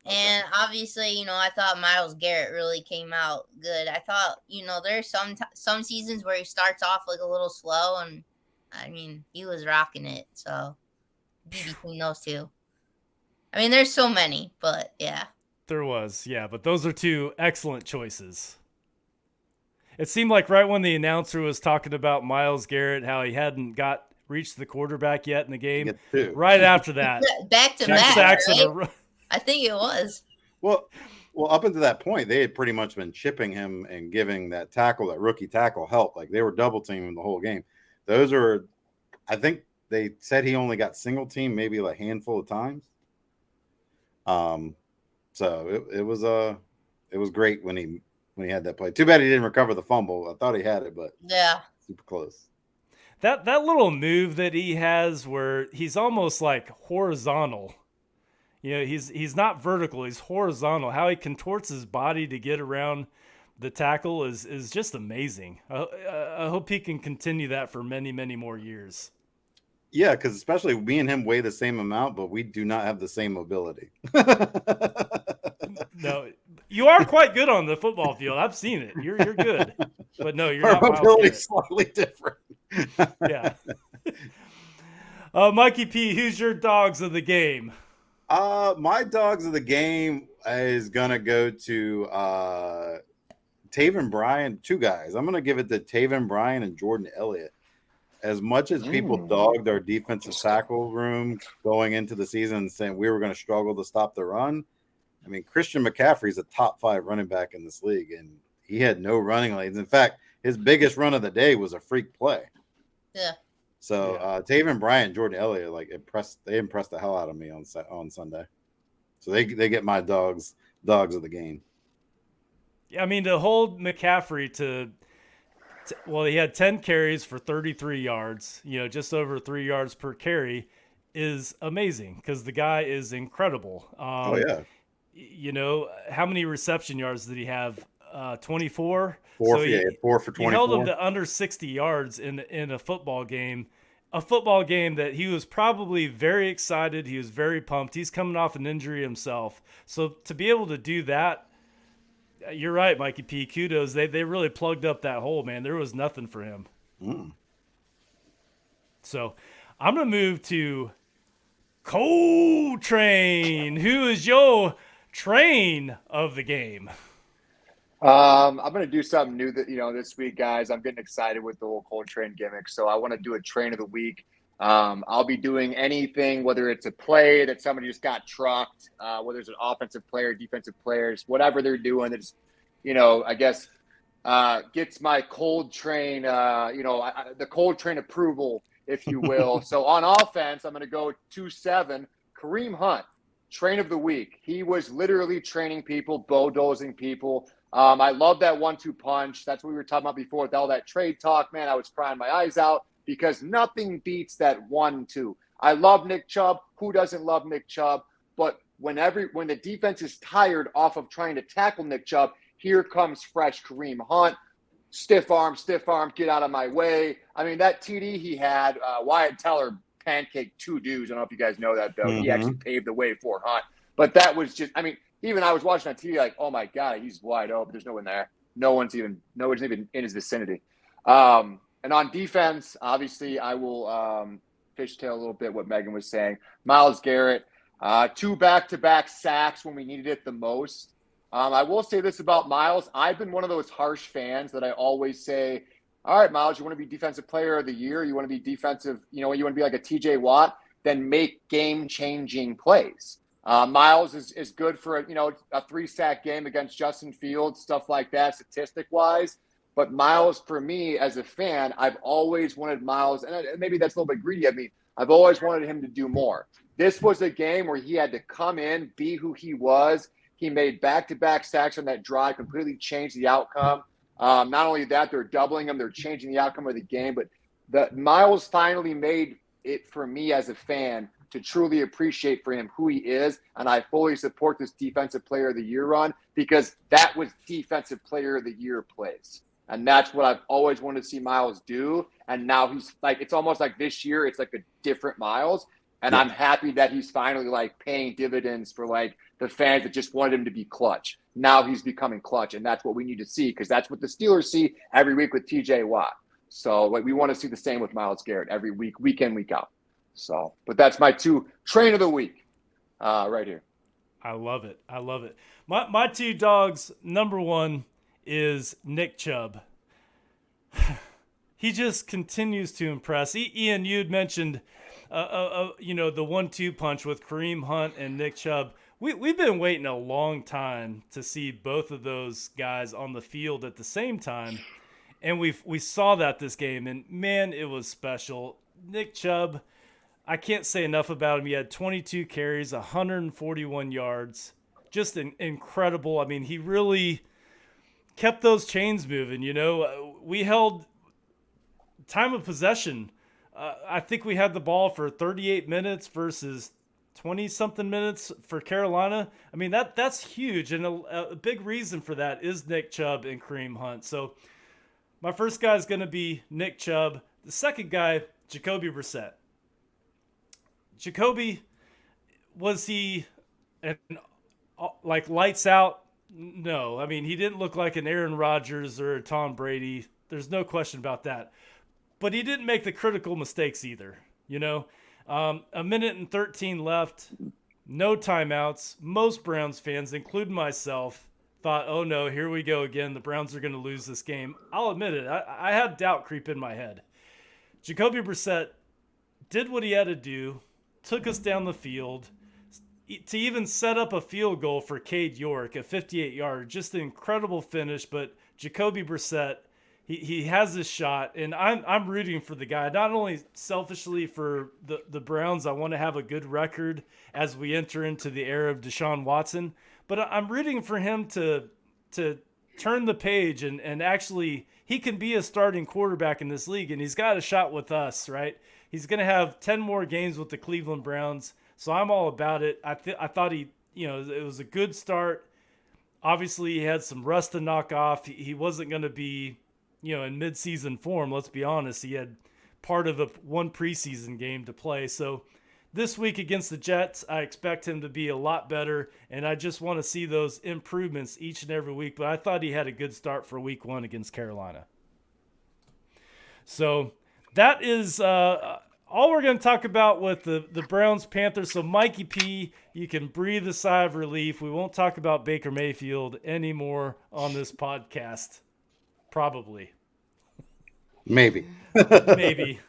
And obviously, I thought Myles Garrett really came out good. I thought, there's some seasons where he starts off like a little slow, and I mean, he was rocking it. So between those two, I mean, there's so many, but yeah. There was, yeah, but those are two excellent choices. It seemed like right when the announcer was talking about Myles Garrett, how he hadn't reached the quarterback yet in the game, right after that, back to back, right? I think it was. Well, up until that point, they had pretty much been chipping him and giving that rookie tackle help. Like, they were double teaming the whole game. I think they said he only got single team maybe a handful of times. So it was great when he had that play. Too bad he didn't recover the fumble. I thought he had it, but yeah, super close. That little move that he has where he's almost like horizontal. He's not vertical, he's horizontal. How he contorts his body to get around the tackle is just amazing. I hope he can continue that for many, many more years. Yeah, because especially me and him weigh the same amount, but we do not have the same mobility. No, you are quite good on the football field. I've seen it. You're good, but no, you're Our not. mobility is slightly different. Yeah. Mikey P, who's your dogs of the game? My dogs of the game is gonna go to Taven Bryan. Two guys. I'm gonna give it to Taven Bryan and Jordan Elliott. As much as people dogged our defensive tackle room going into the season, saying we were going to struggle to stop the run, I mean, Christian McCaffrey's a top 5 running back in this league, and he had no running lanes. In fact, his biggest run of the day was a freak play. Yeah. So Taven Bryan, Jordan Elliott, impressed the hell out of me on Sunday. So they get my dogs of the game. Yeah, I mean, to hold McCaffrey to he had 10 carries for 33 yards, just over 3 yards per carry is amazing because the guy is incredible. Oh, yeah. How many reception yards did he have? 24? 4 for 24. He held him to under 60 yards in a football game. A football game that he was probably very excited. He was very pumped. He's coming off an injury himself. So to be able to do that, you're right, Mikey P. Kudos. They really plugged up that hole, man. There was nothing for him. So I'm going to move to Coltrane. Who is your train of the game? I'm going to do something new this week, guys. I'm getting excited with the whole Coltrane gimmick. So I want to do a train of the week. I'll be doing anything, whether it's a play that somebody just got trucked, whether it's an offensive player, defensive players, whatever they're doing, that's, I guess, gets my Coltrane, the Coltrane approval, if you will. So on offense, I'm going to go 2-7, Kareem Hunt, train of the week. He was literally training people, bulldozing people. I love that 1-2 punch. That's what we were talking about before with all that trade talk, man. I was crying my eyes out. Because nothing beats that 1-2. I love Nick Chubb. Who doesn't love Nick Chubb? But when the defense is tired off of trying to tackle Nick Chubb, here comes fresh Kareem Hunt. Stiff arm, get out of my way. I mean, that TD he had, Wyatt Teller pancaked 2 dudes. I don't know if you guys know that, though. He actually paved the way for Hunt. But that was just, I mean, even I was watching on TV like, oh, my God, he's wide open. There's no one there. No one's even in his vicinity. And on defense, obviously, I will fishtail a little bit what Meghan was saying. Myles Garrett, 2 back-to-back sacks when we needed it the most. I will say this about Myles. I've been one of those harsh fans that I always say, all right, Myles, you want to be defensive player of the year? You want to be defensive, you want to be like a TJ Watt? Then make game-changing plays. Myles is good for a 3-sack game against Justin Fields, stuff like that, statistic-wise. But Myles, for me as a fan, I've always wanted Myles, and maybe that's a little bit greedy of me. I've always wanted him to do more. This was a game where he had to come in, be who he was. He made back-to-back sacks on that drive, completely changed the outcome. Not only that, they're doubling him, they're changing the outcome of the game. But Myles finally made it for me as a fan to truly appreciate for him who he is, and I fully support this Defensive Player of the Year run because that was Defensive Player of the Year plays. And that's what I've always wanted to see Myles do. And now he's like, it's almost like this year, it's like a different Myles. And I'm happy that he's finally like paying dividends for like the fans that just wanted him to be clutch. Now he's becoming clutch. And that's what we need to see because that's what the Steelers see every week with TJ Watt. So like we want to see the same with Myles Garrett every week, week in, week out. So, but that's my 2 train of the week right here. I love it. My 2 dogs, number 1 is Nick Chubb. He just continues to impress. Ian, you had mentioned, the 1-2 punch with Kareem Hunt and Nick Chubb. We've been waiting a long time to see both of those guys on the field at the same time, and we saw that this game, and man, it was special. Nick Chubb, I can't say enough about him. He had 22 carries, 141 yards, just incredible. I mean, he really kept those chains moving. We held time of possession. I think we had the ball for 38 minutes versus 20-something minutes for Carolina. I mean, that's huge, and a big reason for that is Nick Chubb and Kareem Hunt. So my first guy is going to be Nick Chubb. The second guy, Jacoby Brissett. Jacoby, was he like lights out? No. I mean, he didn't look like an Aaron Rodgers or a Tom Brady. There's no question about that. But he didn't make the critical mistakes either. A minute and 13 left, no timeouts. Most Browns fans, including myself, thought, oh no, here we go again. The Browns are going to lose this game. I'll admit it. I had doubt creep in my head. Jacoby Brissett did what he had to do, took us down the field to even set up a field goal for Cade York, a 58-yarder. Just an incredible finish, but Jacoby Brissett, he has his shot, and I'm rooting for the guy, not only selfishly for the Browns. I want to have a good record as we enter into the era of Deshaun Watson, but I'm rooting for him to turn the page and actually he can be a starting quarterback in this league, and he's got a shot with us, right? He's going to have 10 more games with the Cleveland Browns, so I'm all about it. I thought it was a good start. Obviously, he had some rust to knock off. He wasn't going to be, in midseason form. Let's be honest. He had part of one preseason game to play. So this week against the Jets, I expect him to be a lot better, and I just want to see those improvements each and every week. But I thought he had a good start for week 1 against Carolina. So that is all we're going to talk about with the Browns-Panthers. So Mikey P, you can breathe a sigh of relief. We won't talk about Baker Mayfield anymore on this podcast. Probably. Maybe. Maybe.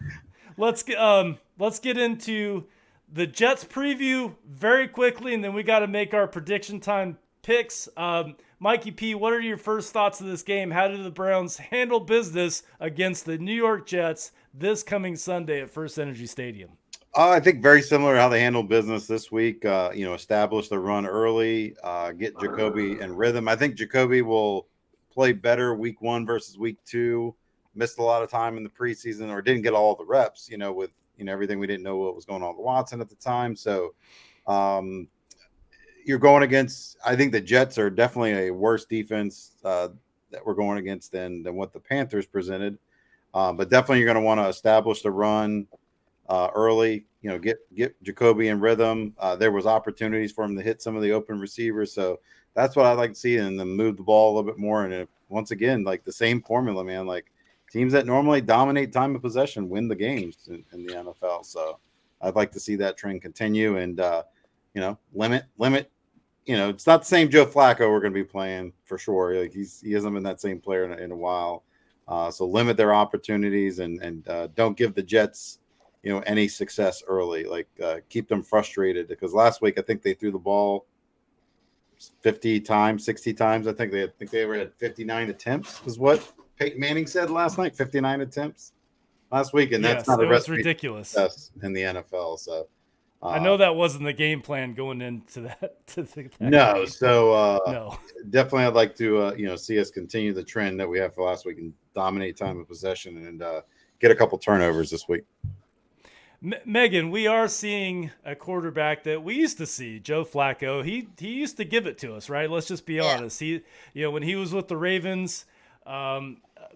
Let's get into the Jets preview very quickly, and then we got to make our prediction time picks. Mikey P, what are your first thoughts of this game? How did the Browns handle business against the New York Jets this coming Sunday at First Energy Stadium? I think very similar to how they handled business this week. Establish the run early, get Jacoby in rhythm. I think Jacoby will play better week 1 versus week 2. Missed a lot of time in the preseason or didn't get all the reps, with everything. We didn't know what was going on with Watson at the time. So you're going against, I think the Jets are definitely a worse defense that we're going against than what the Panthers presented. But definitely you're going to want to establish the run early, get Jacoby in rhythm. There was opportunities for him to hit some of the open receivers. So that's what I'd like to see, and then move the ball a little bit more. And once again, like the same formula, man, like teams that normally dominate time of possession win the games in the NFL. So I'd like to see that trend continue and, limit. It's not the same Joe Flacco we're going to be playing for sure. Like he hasn't been that same player in a while. So limit their opportunities and don't give the Jets, any success early. Like keep them frustrated, because last week I think they threw the ball 50 times, 60 times. I think they ever had 59 attempts. Was what Peyton Manning said last night. 59 attempts last week, and that's not a recipe ridiculous in the NFL. So. I know that wasn't the game plan going into that. No, game. So no, definitely I'd like to see us continue the trend that we have for last week and dominate time of possession and get a couple turnovers this week. Megan, we are seeing a quarterback that we used to see, Joe Flacco. He used to give it to us, right? Let's just be honest. He, when he was with the Ravens,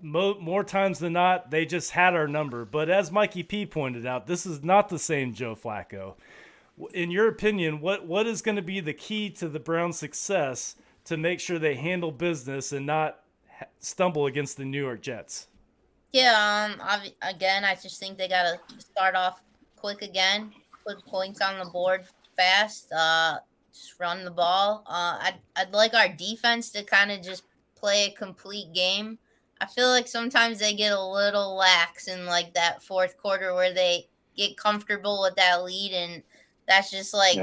more times than not, they just had our number. But as Mikey P pointed out, this is not the same Joe Flacco. In your opinion, what is going to be the key to the Browns' success to make sure they handle business and not stumble against the New York Jets? Yeah, again, I just think they got to start off quick again, put points on the board fast, just run the ball. I'd like our defense to kind of just play a complete game. I feel like sometimes they get a little lax in like that fourth quarter where they get comfortable with that lead, and that's just like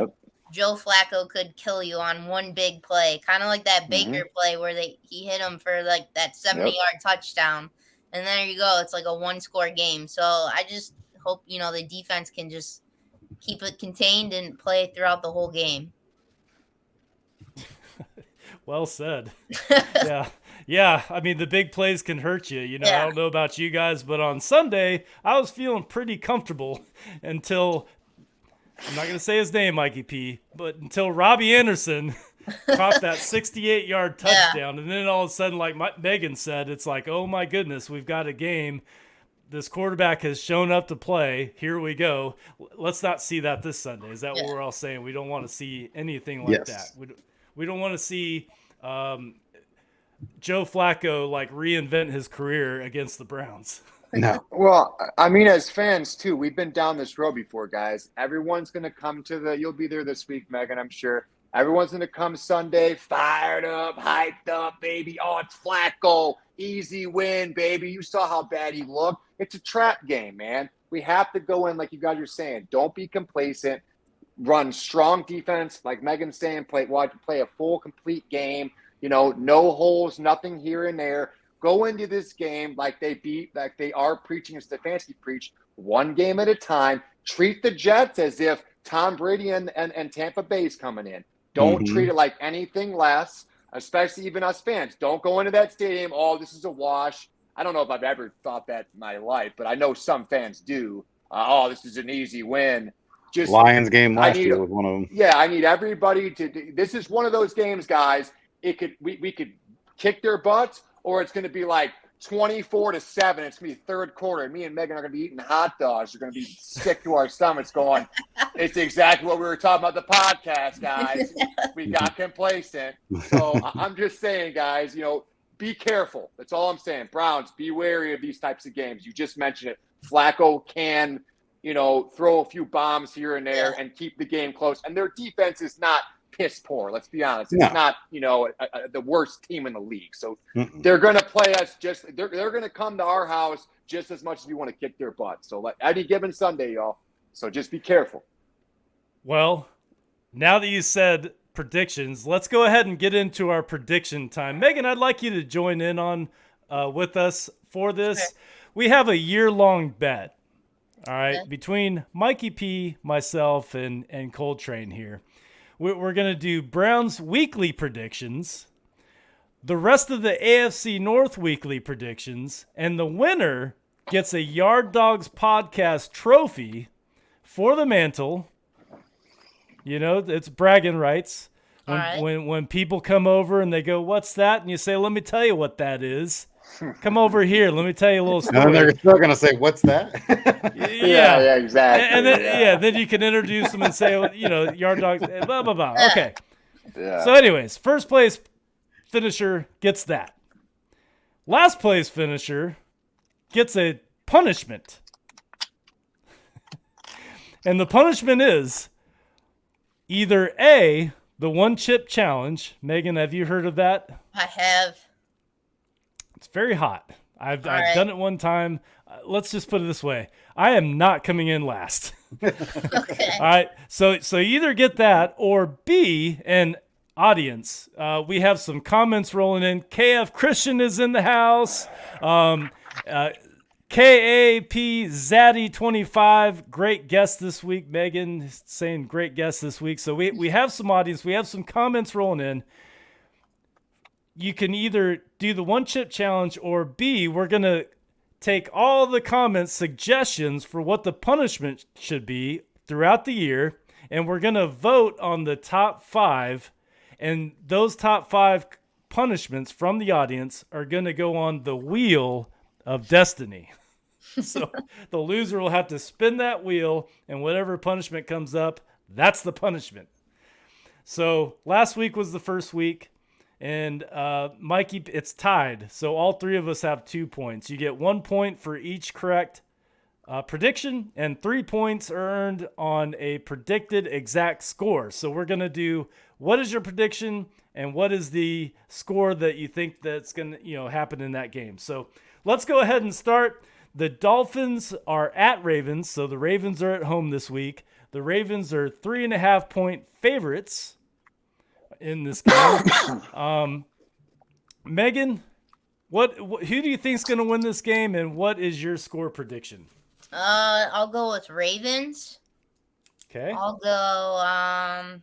Joe Flacco could kill you on one big play, kind of like that Baker play where he hit him for like that 70-yard touchdown, and there you go. It's like a one-score game. So I just hope the defense can just keep it contained and play throughout the whole game. Well said. Yeah. I mean, the big plays can hurt you. I don't know about you guys, but on Sunday, I was feeling pretty comfortable until, I'm not going to say his name, Mikey P, but until Robbie Anderson caught that 68-yard touchdown. And then all of a sudden, like Megan said, it's like, oh my goodness, we've got a game. This quarterback has shown up to play. Here we go. Let's not see that this Sunday. Is that what we're all saying? We don't want to see anything like that. We don't want to see Joe Flacco like reinvent his career against the Browns. No. Well, I mean, as fans too, we've been down this road before, guys. Everyone's going to come you'll be there this week, Megan, I'm sure. Everyone's going to come Sunday, fired up, hyped up, baby. Oh, it's Flacco. Easy win, baby. You saw how bad he looked. It's a trap game, man. We have to go in like you guys are saying. Don't be complacent. Run strong defense, like Megan's saying. Play a full, complete game. No holes, nothing here and there. Go into this game like they are preaching as Stefanski preached, one game at a time. Treat the Jets as if Tom Brady and Tampa Bay is coming in. Don't treat it like anything less, especially even us fans. Don't go into that stadium, oh, this is a wash. I don't know if I've ever thought that in my life, but I know some fans do. This is an easy win. Just Lions game last year was one of them. Yeah, I need everybody to – this is one of those games, guys. We could kick their butts, or it's going to be like 24-7. It's going to be third quarter, and me and Megan are going to be eating hot dogs. We're going to be sick to our stomachs going, it's exactly what we were talking about the podcast, guys. We got complacent. So I'm just saying, guys, be careful. That's all I'm saying. Browns, be wary of these types of games. You just mentioned it. Flacco can, throw a few bombs here and there and keep the game close. And their defense is not piss poor. Let's be honest. It's not, the worst team in the league. So they're going to play us they're going to come to our house just as much as we want to kick their butt. So any given Sunday, y'all. So just be careful. Well, now that you said predictions, let's go ahead and get into our prediction time. Megan, I'd like you to join in on with us for this. Okay. We have a year-long bet. All right, between Mikey P, myself, and Coltrane here. We're going to do Browns weekly predictions, the rest of the AFC North weekly predictions, and the winner gets a Yard Dawgs Podcast trophy for the mantle. You know, it's bragging rights. When people come over and they go, "What's that?" and you say, "Let me tell you what that is. Come over here. Let me tell you a little story." And they're still gonna say, "What's that?" Yeah, exactly. And then, then you can introduce them and say, Yard Dawgs, blah blah blah. Okay. Yeah. So, anyways, first place finisher gets that. Last place finisher gets a punishment, and the punishment is either A, the one chip challenge. Megan, have you heard of that? I have. It's very hot. I've done it one time. Let's just put it this way. I am not coming in last. Okay. All right. So you either get that or B, and audience, we have some comments rolling in. KF Christian is in the house. KAP Zaddy 25, great guest this week. Megan saying great guest this week. So we have some audience. We have some comments rolling in. You can either do the one chip challenge or B, we're going to take all the comments, suggestions for what the punishment should be throughout the year, and we're going to vote on the top 5, and those top 5 punishments from the audience are going to go on the wheel of destiny. So the loser will have to spin that wheel, and whatever punishment comes up, that's the punishment. So last week was the first week. And Mikey, it's tied. So all 3 of us have 2 points. You get 1 point for each correct prediction, and 3 points earned on a predicted exact score. So we're going to do what is your prediction and what is the score that you think that's going to happen in that game. So let's go ahead and start. The Dolphins are at Ravens. So the Ravens are at home this week. The Ravens are 3.5-point favorites in this game. Megan, who do you think is going to win this game, and what is your score prediction? I'll go with Ravens. Okay. I'll go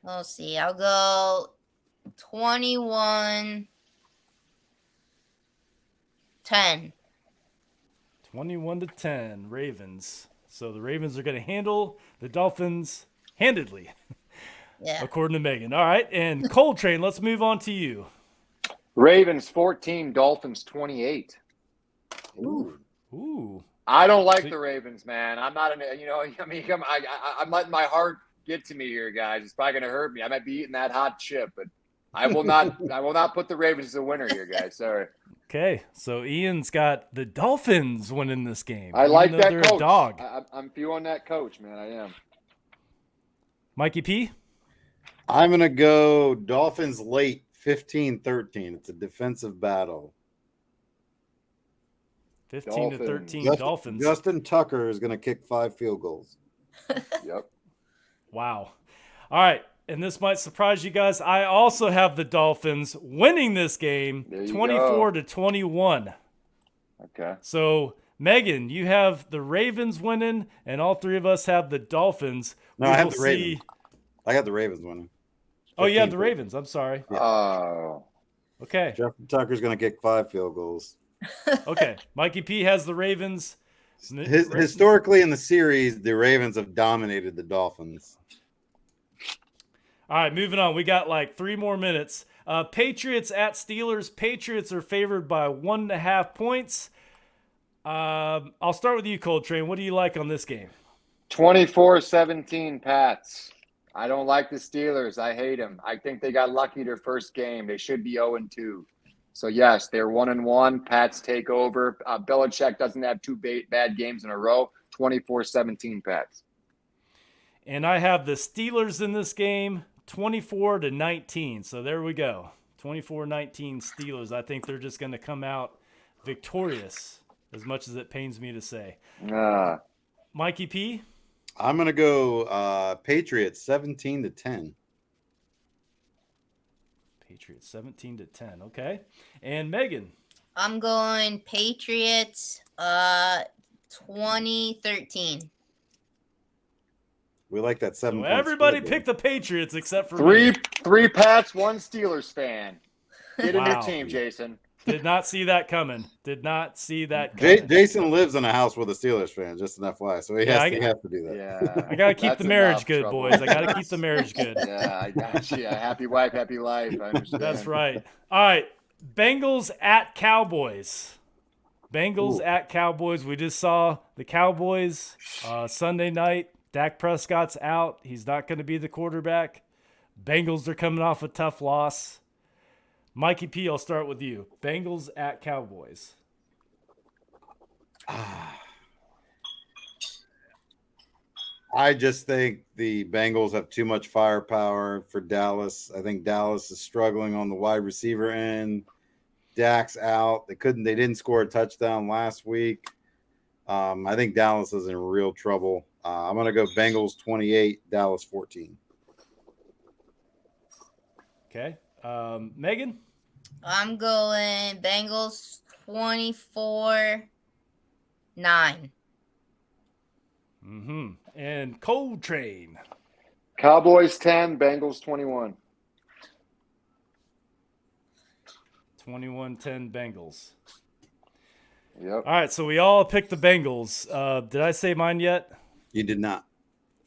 let's see. I'll go 21-10. 21-10 Ravens. So the Ravens are going to handle the Dolphins handedly. Yeah. According to Megan. All right. And Coltrane, let's move on to you. Ravens 14, Dolphins 28. Ooh. I don't like the Ravens, man. I'm not I'm letting my heart get to me here, guys. It's probably gonna hurt me. I might be eating that hot chip, but I will not put the Ravens as a winner here, guys. Sorry. Okay. So Ian's got the Dolphins winning this game. I like that they're coach. A dog. I'm feeling that coach, man. I am. Mikey P? I'm going to go Dolphins late 15-13. It's a defensive battle. 15-13 Dolphins. Justin Tucker is going to kick 5 field goals. Yep. Wow. All right. And this might surprise you guys. I also have the Dolphins winning this game 24-21. Okay. So, Megan, you have the Ravens winning, and all 3 of us have the Dolphins. No, I have the Ravens. I got the Ravens winning. Oh, you have the Ravens. I'm sorry. Yeah. Oh. Okay. Justin Tucker's going to kick 5 field goals. Okay. Mikey P has the Ravens. Historically in the series, the Ravens have dominated the Dolphins. All right, moving on. We got like 3 more minutes. Patriots at Steelers. Patriots are favored by 1.5 points. I'll start with you, Coltrane. What do you like on this game? 24-17 Pats. I don't like the Steelers. I hate them. I think they got lucky their first game. They should be 0-2. So, yes, they're 1-1. Pats take over. Belichick doesn't have 2 bad games in a row. 24-17 Pats. And I have the Steelers in this game, 24-19. So there we go. 24-19 Steelers. I think they're just going to come out victorious, as much as it pains me to say. Mikey P? I'm going to go Patriots 17-10. Patriots 17-10. Okay. And Megan? I'm going Patriots 2013. We like that 7. So everybody picked the Patriots except for three me. Pats, 1 Steelers fan. Get a new team, Jason. Did not see that coming. Did not see that coming. Jason lives in a house with a Steelers fan, just an FYI, so he has to do that. Yeah, I gotta keep the marriage good, boys. I gotta keep the marriage good. Yeah, I got you. Happy wife, happy life. I understand. That's right. All right, Bengals at Cowboys. Bengals at Cowboys. We just saw the Cowboys Sunday night. Dak Prescott's out. He's not going to be the quarterback. Bengals are coming off a tough loss. Mikey P, I'll start with you. Bengals at Cowboys. I just think the Bengals have too much firepower for Dallas. I think Dallas is struggling on the wide receiver end. Dak's out. They didn't score a touchdown last week. I think Dallas is in real trouble. I'm going to go Bengals 28, Dallas 14. Okay. Megan? I'm going Bengals 24-9. And Coltrane. Cowboys 10, Bengals 21. 21-10 Bengals. Yep. All right, so we all picked the Bengals. Did I say mine yet? You did not.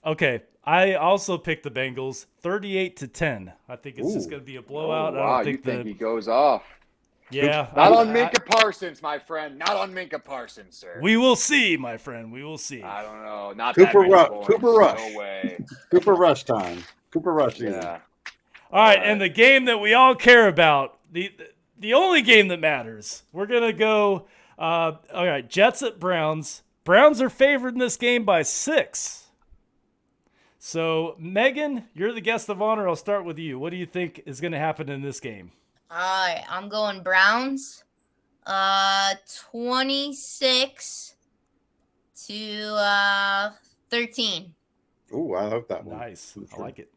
Okay. I also picked the Bengals 38-10. I think it's just going to be a blowout. Oh, wow, I don't think he goes off. Yeah. Not on Minka Parsons, my friend. Not on Minka Parsons, sir. We will see, my friend. We will see. I don't know. Not Cooper that many points. Cooper Rush. No way. Cooper Rush time. Cooper Rush. Yeah. All right, and the game that we all care about, the only game that matters. We're going to go all right, Jets at Browns. Browns are favored in this game by 6. So, Megan, you're the guest of honor. I'll start with you. What do you think is going to happen in this game? All right, I'm going Browns. 26 to 13. Ooh, I hope that one. Nice. I like it.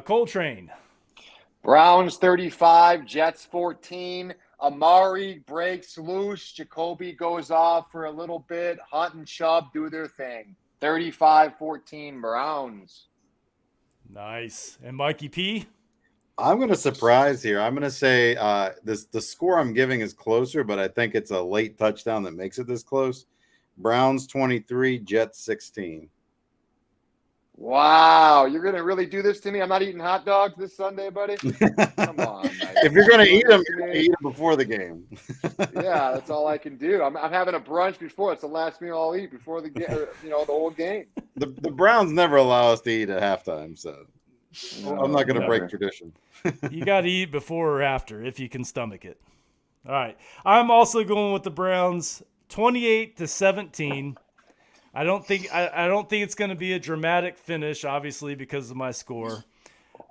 Coltrane. Browns 35, Jets 14. Amari breaks loose. Jacoby goes off for a little bit. Hunt and Chubb do their thing. 35-14 Browns. Nice. And Mikey P? I'm going to surprise here. I'm going to say the score I'm giving is closer, but I think it's a late touchdown that makes it this close. Browns 23, Jets 16. Wow, you're going to really do this to me? I'm not eating hot dogs this Sunday, buddy? Come on, Mike. If you're going to eat them, you're going to eat them before the game. Yeah, that's all I can do. I'm having a brunch before. It's the last meal I'll eat before the game, the whole game. The Browns never allow us to eat at halftime, so I'm not going to break tradition. You got to eat before or after if you can stomach it. All right. I'm also going with the Browns 28-17. I don't think it's going to be a dramatic finish, obviously, because of my score.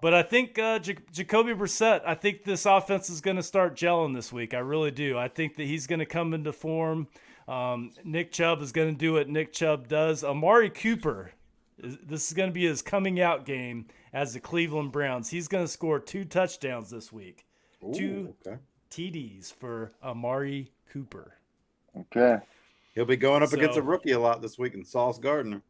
But I think Jacoby Brissett, I think this offense is going to start gelling this week. I really do. I think that he's going to come into form. Nick Chubb is going to do what Nick Chubb does. Amari Cooper, this is going to be his coming out game as the Cleveland Browns. He's going to score 2 touchdowns this week. Ooh, 2 TDs for Amari Cooper. Okay. He'll be going up against a rookie a lot this week in Sauce Gardner.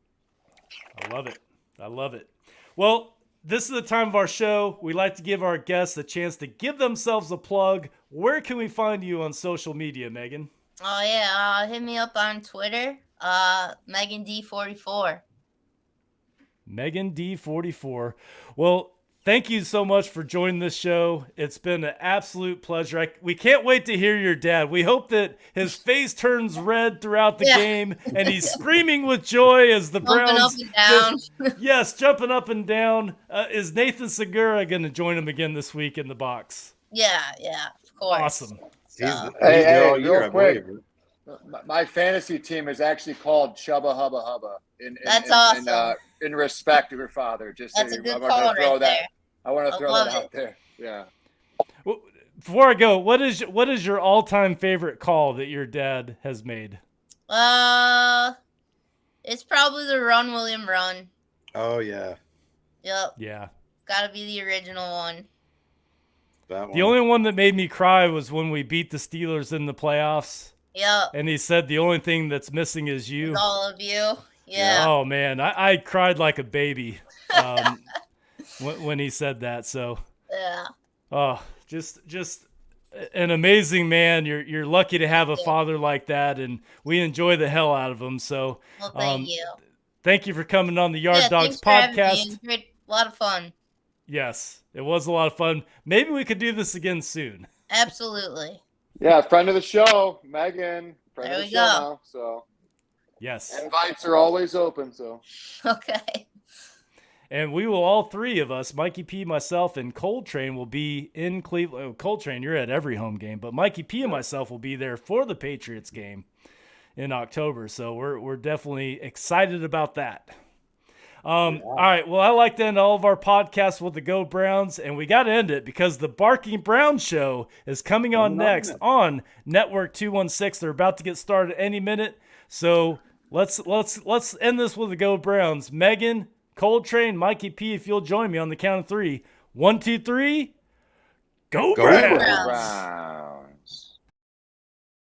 I love it. I love it. Well, this is the time of our show. We like to give our guests a chance to give themselves a plug. Where can we find you on social media, Megan? Oh, yeah. Hit me up on Twitter. Megan D44. Megan D44. Well, thank you so much for joining this show. It's been an absolute pleasure. We can't wait to hear your dad. We hope that his face turns red throughout the game and he's screaming with joy as the Browns. Jumping up and down. Jumping up and down. Is Nathan Segura going to join him again this week in the box? Yeah, of course. Awesome. Hey, real quick. My fantasy team is actually called Chubba Hubba Hubba. That's awesome. In respect of your father. That's a good call right there. I want to throw that out there. Yeah. Well, before I go, what is your all-time favorite call that your dad has made? It's probably the Run, William, Run. Oh, yeah. Yep. Yeah. Gotta be the original one. That one. The only one that made me cry was when we beat the Steelers in the playoffs. Yep. And he said the only thing that's missing is you. It's all of you. Yeah. Oh, man. I cried like a baby when he said that. So, yeah. oh, just an amazing man. You're lucky to have a father like that, and we enjoy the hell out of him. So, well, thank you. Thank you for coming on the Yard Dawgs Podcast. A lot of fun. Yes, it was a lot of fun. Maybe we could do this again soon. Absolutely. Yeah, friend of the show, Megan. Friend there of the we show go. now, so yes, invites are always open. So okay. And we will, all three of us, Mikey P, myself, and Coltrane, will be in Cleveland. Oh, Coltrane, you're at every home game, but Mikey P and myself will be there for the Patriots game in October. So we're definitely excited about that. All right. Well, I like to end all of our podcasts with the Go Browns, and we got to end it because the Barking Brown Show is coming on next on Network 216. They're about to get started any minute. So let's end this with the Go Browns. Megan, Coltrane, Mikey P, if you'll join me on the count of 3. 1, 2, 3. Go Browns!